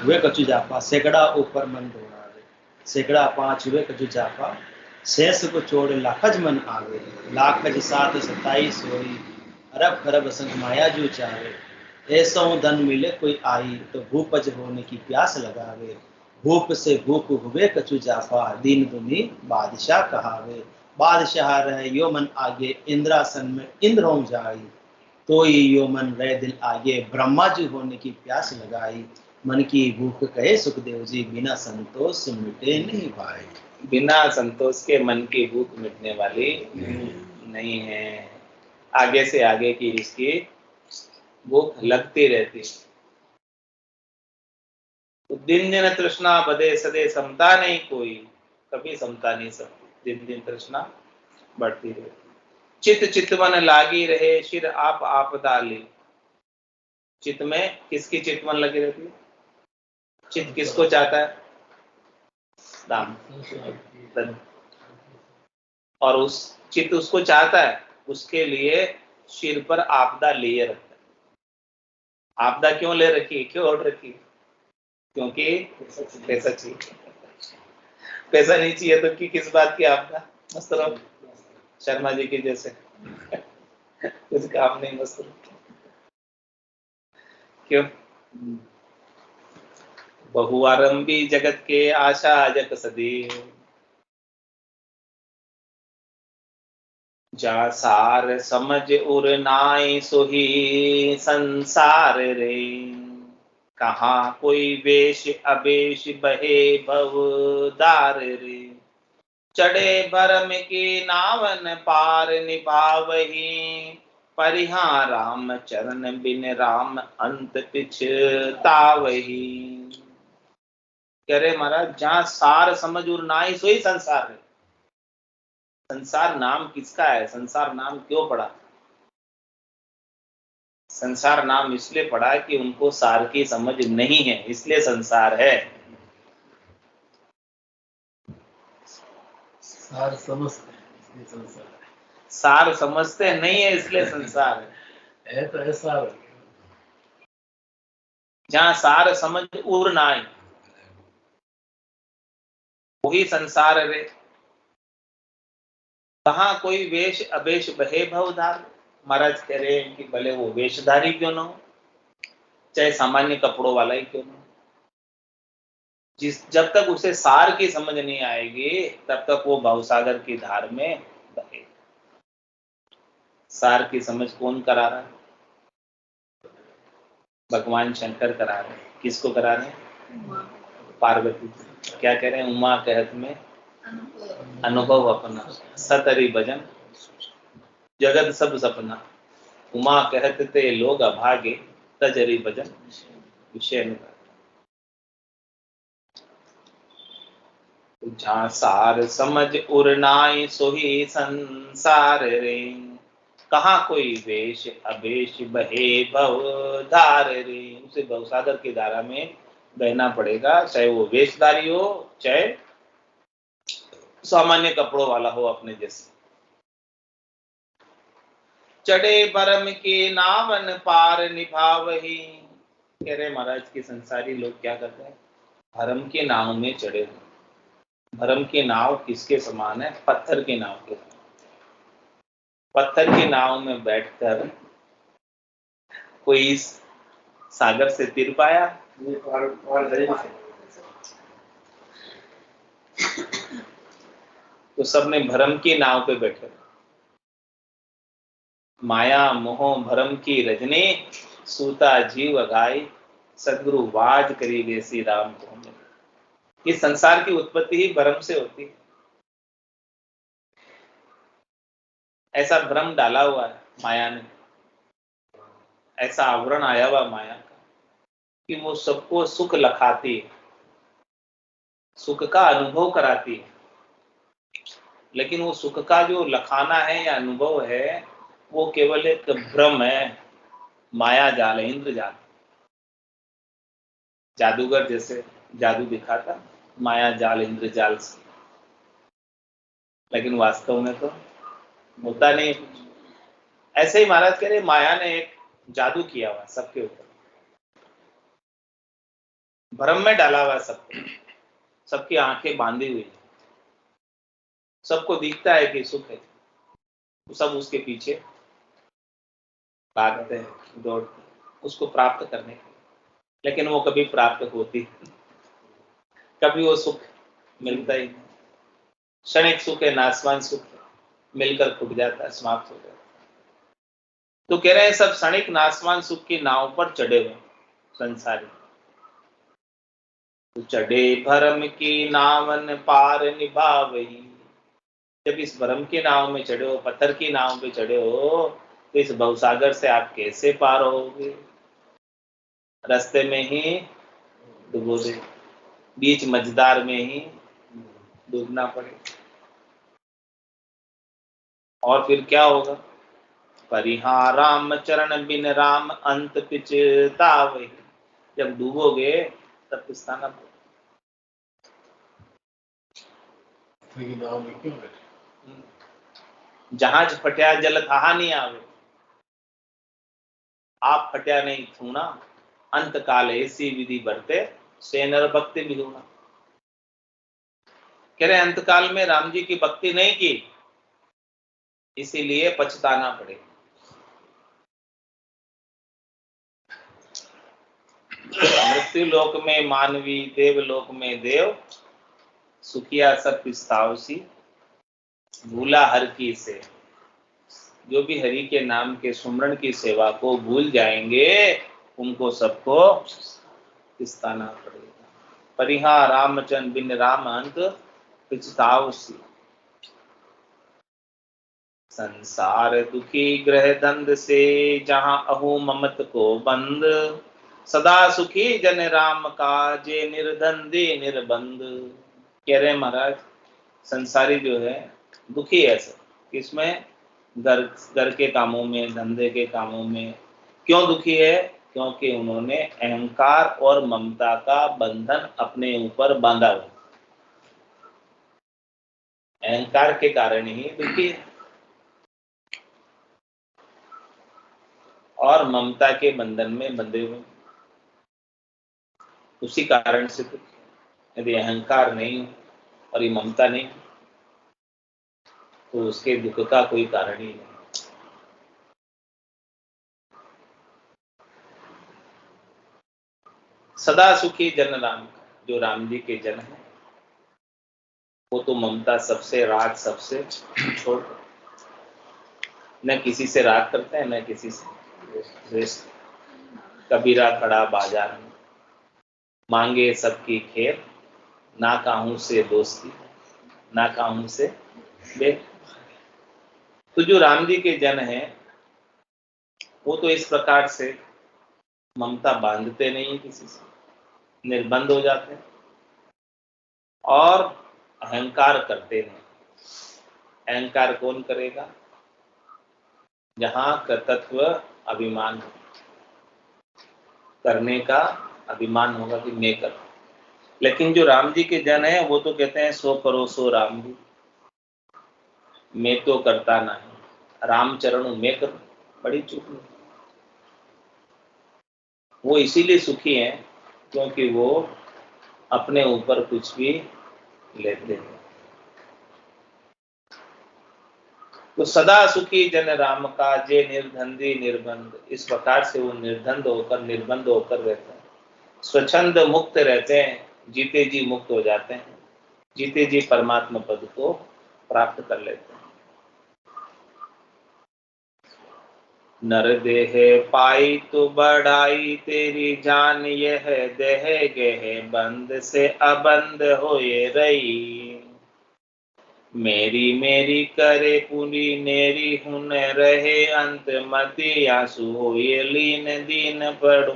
हुए कचु जापा, सैकड़ा ऊपर मन दौड़ावे, सैकड़ा 5 हुए कचु जापा, शेष को चोड़ लाखज मन आवे, लाखज 7 27 होई, अरब खरब संग माया जो चाहे, ऐसा धन मिले कोई आई तो भूपज होने की प्यास लगावे, भूप से भूप हुए कचु जाफा, दीन दुनी बादशाह कहावे, बादशाह रहे यो मन आगे इंद्रासन में इंद्र हो जाई, तो यो मन रहे दिल आगे ब्रह्मा जी होने की प्यास लगाई, मन की भूख कहे सुखदेव जी बिना संतोष मिटे नहीं भाई। बिना संतोष के मन की भूख मिटने वाली नहीं है। आगे से आगे की इसकी भूख लगती रहती। तो दिन दिन तृष्णा बधे सदे समता नहीं कोई, कभी समता नहीं सकती। दिन दिन तृष्णा बढ़ती रहती। चित चितवन लागी रहे शिर आप डाली। चित में किसकी चितवन लगी रहती है? चित किसको चाहता है? दाम। और उस चित उसको चाहता है, उसके लिए सिर पर आपदा लिए रखता है। आपदा क्यों ले रखी? क्यों ओढ़ रखी? क्योंकि पैसा चाहिए। पैसा नहीं चाहिए तो कि किस बात की आपदा? मस्त रहो शर्मा जी की जैसे कुछ काम नहीं, मस्त रहो। क्यों? बहुआरंभी जगत के आशा जग सदी, जा सार समझ उर नाई सोही संसार रे। कहाँ कोई वेश अवेश बहे भवदार रे, चढ़े भरम की नावन पार निभावही, परिहा राम चरण बिन राम अंत पिछतावही। कह रहे महाराज, जहां सार समझ उर नाई सोई संसार है। संसार नाम किसका है? संसार नाम क्यों पड़ा? संसार नाम इसलिए पड़ा है कि उनको सार की समझ नहीं है, इसलिए संसार है। सार समझते हैं इसलिए संसार है। सार समझते नहीं है इसलिए संसार है। तो ऐसा है। जहां सार समझ उर नाई वही संसार रे। कहाँ कोई वेश अवेश बहे भवधार। महाराज कह रहे हैं कि भले वो वेशधारी क्यों ना हो, चाहे सामान्य कपड़ों वाला ही क्यों ना हो, जब तक उसे सार की समझ नहीं आएगी तब तक वो भवसागर की धार में बहे। सार की समझ कौन करा रहा है? भगवान शंकर करा रहे हैं। किसको करा रहे हैं? पार्वती। क्या कह रहे हैं? उमा कहत में अनुभव अपना, सतरी भजन जगत सब सपना। उमा कहत ते लोग अभागे, तजरी भजन विषय में। जहाँ सार समझ उर नाई सोही संसार रे, कहाँ कोई वेश अवेश बहे भव धार रे। उसे भवसागर की धारा में बहना पड़ेगा, चाहे वो वेशधारी हो चाहे सामान्य कपड़ों वाला हो अपने जैसे। चढ़े भरम के नावन पार निभावही। कह रहे महाराज के संसारी लोग क्या करते हैं? भरम के नाव में चढ़े हुए। भरम की नाव किसके समान है? पत्थर की नाव के समान। पत्थर की नाव में बैठकर कोई इस सागर से तिर पाया? तो सबने भरम की नाव पे बैठे। माया मोह भरम की रजनी, सूता जीव अगाई, सदगुरु वाज करी वैसी राम को मिले। इस संसार की उत्पत्ति ही भ्रम से होती है। ऐसा भ्रम डाला हुआ है माया ने, ऐसा आवरण आया हुआ माया का कि वो सबको सुख लखाती है, सुख का अनुभव कराती है। लेकिन वो सुख का जो लखाना है या अनुभव है वो केवल एक भ्रम है, माया जाल है, इंद्रजाल। जादूगर जैसे जादू दिखाता, माया जाल इंद्रजाल से, लेकिन वास्तव में तो होता नहीं कुछ। ऐसे ही महाराज कह रहे माया ने एक जादू किया हुआ सबके ऊपर, भ्रम में डाला हुआ सबको, सबकी आंखें बांधी हुई, सबको दिखता है कि सुख है, तो सब उसके पीछे भागते हैं, दौड़ते हैं उसको प्राप्त करने के लिए। लेकिन वो कभी प्राप्त होती, कभी वो सुख मिलता ही नहीं। क्षणिक सुख है, नाशवान सुख है, मिलकर फूट जाता है, समाप्त हो जाता है। तो कह रहे हैं सब क्षणिक नाशवान सुख की नाव पर चढ़े हुए संसारी। तो चढ़े भरम की नावन पार निभावही। जब इस भरम की नाव में चढ़े हो, पत्थर की नाव पे चढ़े हो, तो इस भवसागर से आप कैसे पार होगे? रास्ते में ही डूबो दे, बीच मझदार में ही डूबना पड़े। और फिर क्या होगा? परिहा राम चरण बिन राम अंत पिछतावही। जब डूबोगे तब पिछताना पड़ेगा। जहाज फटिया जल था नहीं आवे, आप फटिया नहीं थूना, अंत काल ऐसी विधि बरते, से नर भक्ति विधुना। कह रहे अंत काल में राम जी की भक्ति नहीं की, इसीलिए पछताना पड़े। मृत्यु लोक में मानवी, देव लोक में देव, सुखिया सब पिस्तावसी, भूला हर की से। जो भी हरि के नाम के सुमरण की सेवा को भूल जाएंगे उनको सबको किस्ताना पड़ेगा। परिहा रामचंद्र बिन राम अंत पिछतावसी। संसार दुखी ग्रह दंड से, जहां अहो ममत को बंद। सदा सुखी जन राम काजे, निर्धंधे निर्बंध। कह रहे महाराज संसारी जो है दुखी है सब। किसमें? घर के कामों में, धंधे के कामों में। क्यों दुखी है? क्योंकि उन्होंने अहंकार और ममता का बंधन अपने ऊपर बांधा हुआ। अहंकार के कारण ही दुखी है और ममता के बंधन में बंधे हुए, उसी कारण से दुखी है। यदि अहंकार नहीं हो और ये ममता नहीं हो तो उसके दुख का कोई कारण ही नहीं। सदा सुखी जन राम, जो राम जी के जन है वो तो ममता सबसे, राग सबसे छोड़, न किसी से राग करते हैं न किसी से द्वेष। कबीरा खड़ा बाजार में, मांगे सबकी खेर, ना काहू से दोस्ती, ना काहू से बेट। तो जो राम जी के जन हैं वो तो इस प्रकार से ममता बांधते नहीं किसी से, निर्बंध हो जाते हैं और अहंकार करते नहीं। अहंकार कौन करेगा? जहां कर्तृत्व अभिमान करने का अभिमान होगा कि मैं करूं। लेकिन जो राम जी के जन हैं वो तो कहते हैं सो करो सो राम जी, मैं तो करता नहीं, राम चरणों में करूं। बड़ी चूक है। वो इसीलिए सुखी हैं क्योंकि वो अपने ऊपर कुछ भी लेते हैं। तो सदा सुखी जन राम का, जे निर्धंधी निर्बंध। इस प्रकार से वो निर्धंध होकर, निर्बंध होकर रहते हैं, स्वच्छंद मुक्त रहते हैं, जीते जी मुक्त हो जाते हैं, जीते जी परमात्मा पद को प्राप्त कर लेते हैं। नर देह पाई तो बढ़ाई तेरी जान, यह देह गेह बंद से अबंद होए रही। मेरी मेरी करे पूरी नेरी, हुन रहे अंत मति आंसू होए लीन, दीन पड़ू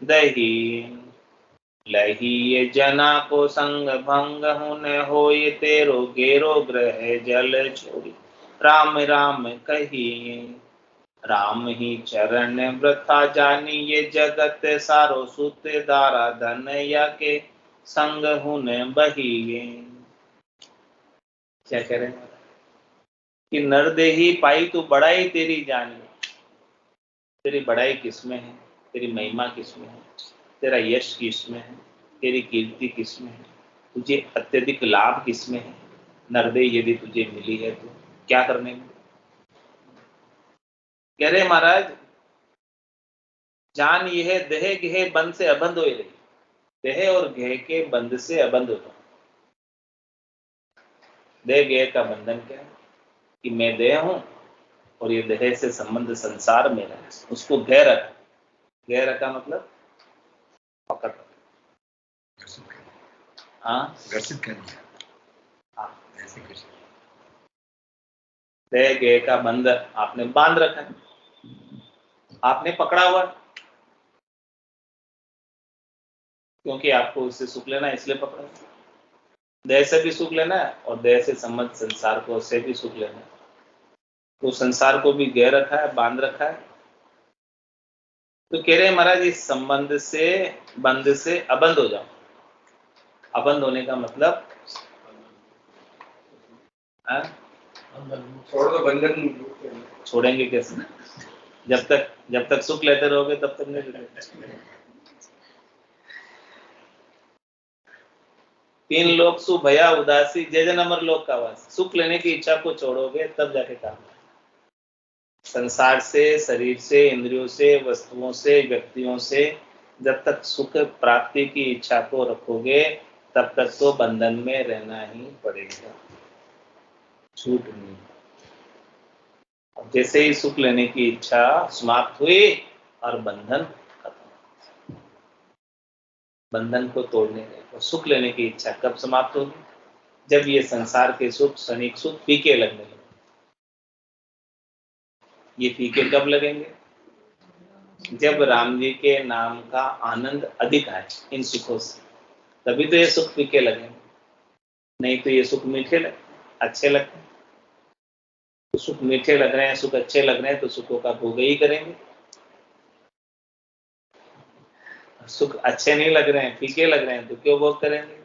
दही। लही ये जना को संग भंग, हुन होए तेरो घेरो ग्रह जल छोड़ी। राम राम कही, राम ही चरण वृथा जानी, ये जगत सारो सुत दारा धन या के संग हुन बही। क्या कह रहे हैं कि नरदेही पाई तो बड़ाई तेरी जानी। तेरी बड़ाई किसमें है? तेरी महिमा किसमें है? तेरा यश किसमें है? तेरी कीर्ति किसमें है? तुझे अत्यधिक लाभ किसमें है? नरदेही यदि तुझे मिली है तो क्या करने में? कह रहे महाराज जान यह देह गेह बंद से अबंध हो रही। देह और गेह के बंध से अबंध होता। देह गेह का बंधन क्या है? कि मैं देह हूं और ये देह से संबंध संसार में है, उसको गह रखा। गह रखा मतलब पकड़, हाँ घर्षित कर दिया। हाँ, ऐसे कुछ देह गेह का बंध आपने बांध रखा है, आपने पकड़ा हुआ, क्योंकि आपको उससे सुख लेना है इसलिए पकड़ा। देह से भी सुख लेना है और देह से संबंध संसार को से भी सुख लेना है, तो संसार को भी गह रखा है, बांध रखा है। तो कह रहे हैं महाराज इस संबंध से, बंध से अबंध हो जाओ। अबंध होने का मतलब छोड़ दो बंधन। छोड़ेंगे कैसे? जब तक सुख लेते रहोगे तब तक नहीं छूटेंगे। 3 लोग सु भया उदासी, जय जन अमर लोक का वास। सुख लेने की इच्छा को छोड़ोगे तब जाके काम। संसार से, शरीर से, इंद्रियों से, वस्तुओं से, व्यक्तियों से जब तक सुख प्राप्ति की इच्छा को रखोगे तब तक तो बंधन में रहना ही पड़ेगा, छूट नहीं। जैसे ही सुख लेने की इच्छा समाप्त हुई और बंधन बंधन को तोड़ने का और सुख लेने की इच्छा कब समाप्त होगी? जब ये संसार के सुख, क्षणिक सुख फीके लगने लगे। ये फीके कब लगेंगे? जब राम जी के नाम का आनंद अधिक आए इन सुखों से, तभी तो ये सुख फीके लगेंगे। नहीं तो ये सुख मीठे अच्छे लगते हैं। तो सुख मीठे लग रहे हैं, सुख अच्छे लग रहे हैं, तो सुखों का भोग ही करेंगे। सुख अच्छे नहीं लग रहे हैं, फीके लग रहे हैं, तो क्यों भोग करेंगे?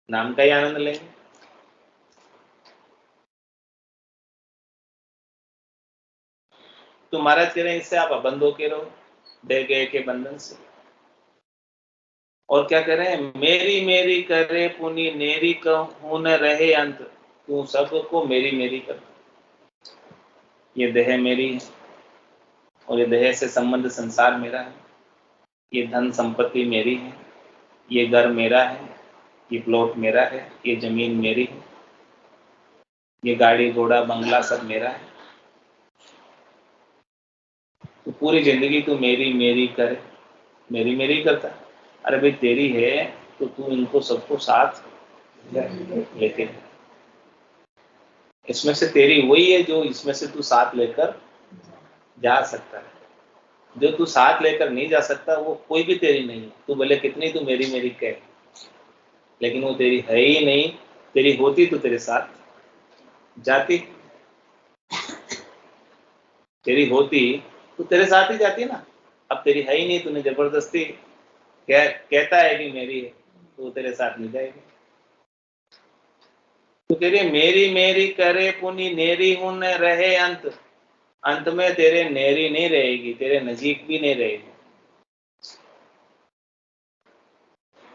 नाम का ही आनंद लेंगे। तो महाराज कह रहे हैं इससे आप अबंध होके रहो दे गए के बंधन से। और क्या कह रहे हैं? मेरी मेरी करे पुनि नेरी कहूं न रहे अंत, तू सबको मेरी मेरी कर। ये देह मेरी है और ये देह से संबंध संसार मेरा है। ये धन संपत्ति मेरी है, ये घर मेरा है, ये प्लॉट मेरा है, ये जमीन मेरी है, ये गाड़ी घोड़ा बंगला सब मेरा है। तो पूरी जिंदगी तू मेरी मेरी करे, मेरी मेरी करता। अरे भाई तेरी है तो तू इनको सबको साथ लेके, इसमें से तेरी वही है जो इसमें से तू साथ लेकर जा सकता है। जो तू साथ लेकर नहीं जा सकता वो कोई भी तेरी नहीं है। तू भले कितनी तू मेरी मेरी कहे, लेकिन वो तेरी है ही नहीं। तेरी होती तो तेरे साथ जाती, तेरी होती तो तेरे साथ ही जाती ना। अब तेरी है ही नहीं, तूने जबरदस्ती कहता है कि मेरी है, तो तेरे साथ नहीं जाएगी। तो कह रही मेरी मेरी करे पुनि नेरी हूं न रहे अंत। अंत में तेरे नेरी नहीं रहेगी, तेरे नजीक भी नहीं रहेगी।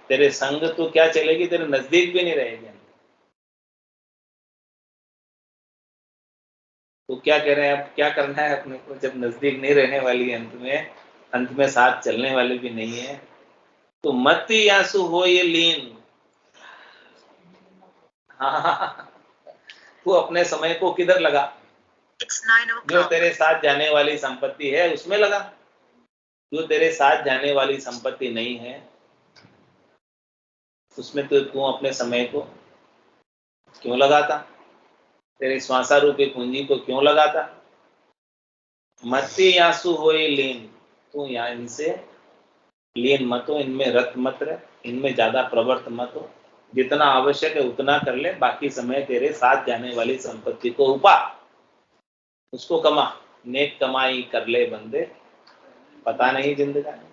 तेरे संग तो क्या चलेगी, तेरे नजदीक भी नहीं रहेगी। तो क्या कह रहे हैं? अब क्या करना है अपने को? जब नजदीक नहीं रहने वाली है, अंत में साथ चलने वाले भी नहीं है, तो मति आंसू हो ये लीन। हाँ, तू अपने समय को किधर लगा? It's 9 जो o'clock. तेरे साथ जाने वाली संपत्ति है उसमें लगा। जो तेरे साथ जाने वाली संपत्ति नहीं है उसमें तो तू अपने समय को क्यों लगाता? तेरे श्वासा रूपी पूंजी को क्यों लगाता? मत्ती आंसू होए लीन, तू यहाँ इनसे लीन मत हो, इनमें रत मत रह, इनमें ज्यादा प्रवृत्त मत हो। जितना आवश्यक है उतना कर ले, बाकी समय तेरे साथ जाने वाली संपत्ति को उपा, उसको कमा। नेक कमाई कर ले बंदे, पता नहीं जिंदगानी।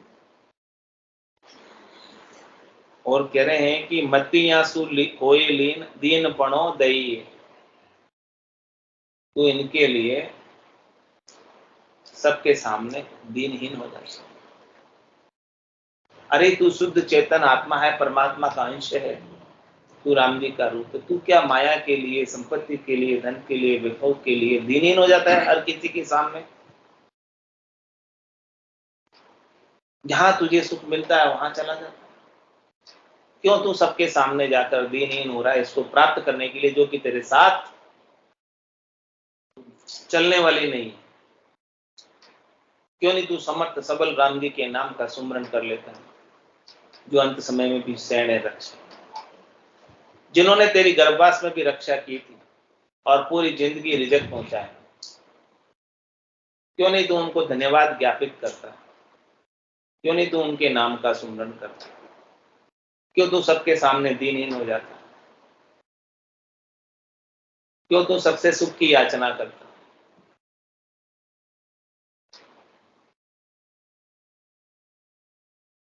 और कह रहे हैं कि मत्ती आंसू होए लीन दीन पणो दई, तू इनके लिए सबके सामने दीनहीन हो जाए। अरे तू शुद्ध चेतन आत्मा है, परमात्मा का अंश है, तू राम जी का रूप है। तू क्या माया के लिए, संपत्ति के लिए, धन के लिए, वैभव के लिए दीनहीन हो जाता है हर किसी के सामने? जहां तुझे सुख मिलता है वहां चला जाता है। क्यों तू सबके सामने जाकर दीनहीन हो रहा है इसको प्राप्त करने के लिए, जो कि तेरे साथ चलने वाली नहीं? क्यों नहीं तू समर्थ सबल राम जी के नाम का सुमरन कर लेता है, जो अंत समय में भी सैन्य है रक्षा, जिन्होंने तेरी गर्भवास में भी रक्षा की थी और पूरी जिंदगी रिजल्ट पहुंचाया? क्यों नहीं तू उनको धन्यवाद ज्ञापित करता? क्यों नहीं तू उनके नाम का सुमरन करता? क्यों तू सबके सामने दीनहीन हो जाता? क्यों तू सबसे सुख की याचना करता?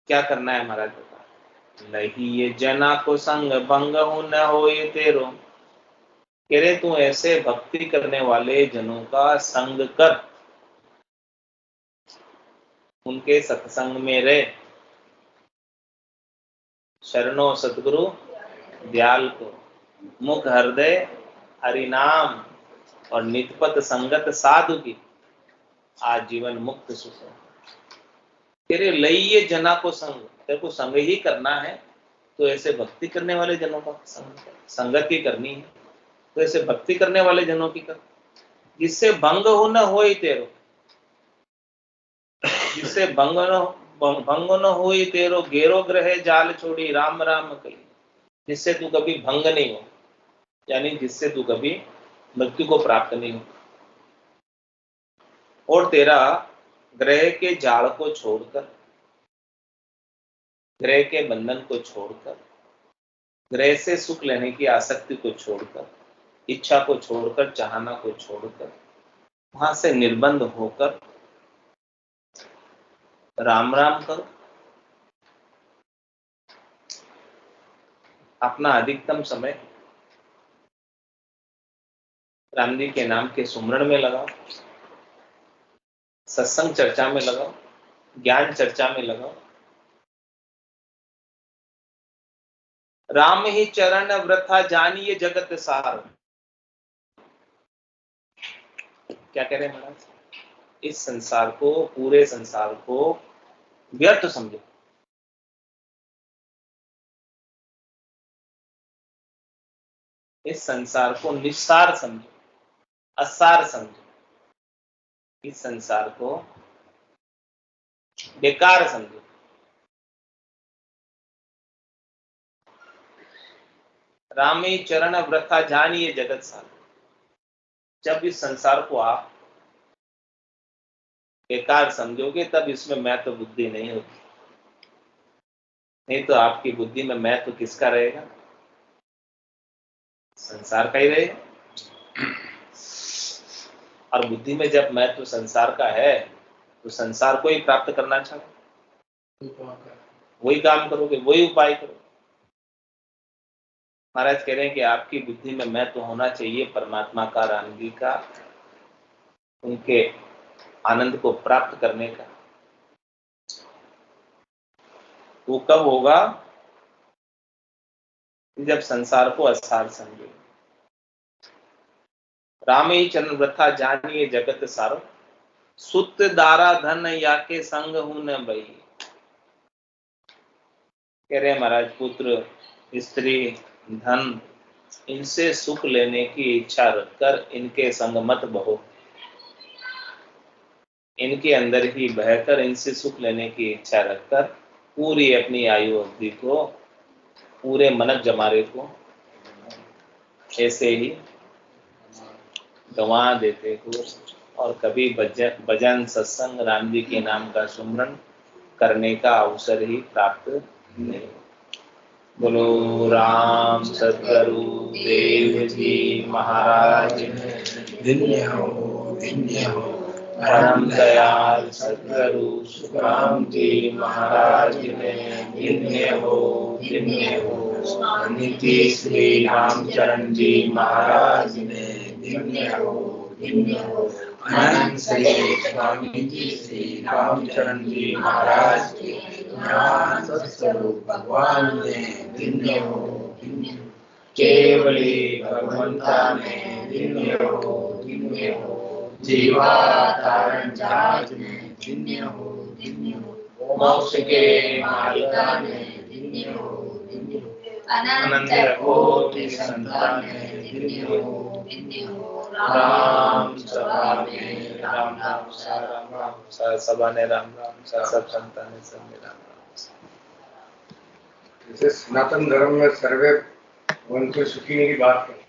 क्या करना है महाराज बता? नहीं ये जना को संग भंग हो न हो ये तेरो। कह रहे तू ऐसे भक्ति करने वाले जनों का संग कर, उनके सत्संग में रहे। शरणों सतगुरु दयाल को, मुख हृदय हरिनाम और नितपत संगत साधु की, आज जीवन मुक्त सुख। तेरे लइये जना को संग, तेरे को संग ही करना है तो ऐसे भक्ति करने वाले जनों का संगत ही करनी है, तो ऐसे भक्ति करने वाले जनों की कर, जिससे भंग हो न हो तेरो, जिससे भंग न भंग न हुई तेरो घेरो ग्रह जाल छोड़ी राम राम कही, जिससे तू कभी भंग नहीं हो, यानी जिससे तू कभी मृत्यु को प्राप्त नहीं हो, और तेरा ग्रह के जाल को छोड़कर, ग्रह के बंधन को छोड़कर, ग्रह से सुख लेने की आसक्ति को छोड़कर, इच्छा को छोड़कर, चाहना को छोड़कर, वहां से निर्बंध होकर राम राम करो। अपना अधिकतम समय राम जी के नाम के सुमरण में लगाओ, सत्संग चर्चा में लगाओ, ज्ञान चर्चा में लगाओ। राम ही चरण वृथा जानिए जगत सार। क्या कह रहे हैं महाराज? इस संसार को, पूरे संसार को व्यर्थ समझो, इस संसार को निस्सार समझो, असार समझो, इस संसार को बेकार समझो। रामे चरण वृथा जानिए जगत सार। जब इस संसार को आप बेकार समझोगे तब इसमें मैं तो बुद्धि नहीं होगी, नहीं तो आपकी बुद्धि में मैं तो किसका रहेगा? संसार का ही रहेगा। और बुद्धि में जब मैं तो संसार का है तो संसार को ही प्राप्त करना चाहो, वही काम करोगे, वही उपाय करोगे। महाराज कह रहे हैं कि आपकी बुद्धि में मैं तो होना चाहिए परमात्मा का, राम जी का, उनके आनंद को प्राप्त करने का। वो कब होगा? जब संसार को असार समझे। रामे चरण वृथा जानिए जगत सारो, सुत दारा धन या के संग हूं न भई। कह रहे महाराज, पुत्र, स्त्री, धन, इनसे सुख लेने की इच्छा रखकर इनके संग मत बहो, इनके अंदर ही बहकर इनसे सुख लेने की इच्छा रखकर पूरी अपनी आयु अवधि को, पूरे मनक जमारे को ऐसे ही गंवा देते हो और कभी भजन सत्संग राम जी के नाम का सुमरण करने का अवसर ही प्राप्त नहीं। बोलो राम सद्गुरु देव जी महाराज धन्य हो, धन्य हो। परम दयाल सद्गुरु सुखराम जी महाराज ने धन्य हो, धन्य हो। नीति श्री रामचरण जी महाराज ने धन्य हो, धन्य हो। अनंत श्री स्वामी जी श्री रामचरण जी महाराज के ज्ञान सत्स्वरूप भगवान ने धन्य हो, धन्य हो। केवली भगवंता ने धन्य हो, धन्य हो। जीवा तारण जहाज ने धन्य हो, धन्य हो। मोक्ष के मालिका ने धन्य हो, धन्य हो। अनंत कोटि संतान ने धन्य हो, धन्य हो। राम सभा में राम राम सा, राम राम सा, सभा ने राम राम सा, सब संतान ने सब में राम राम सा। जैसे सनातन धर्म में सर्वे वंश सुखी की बात करते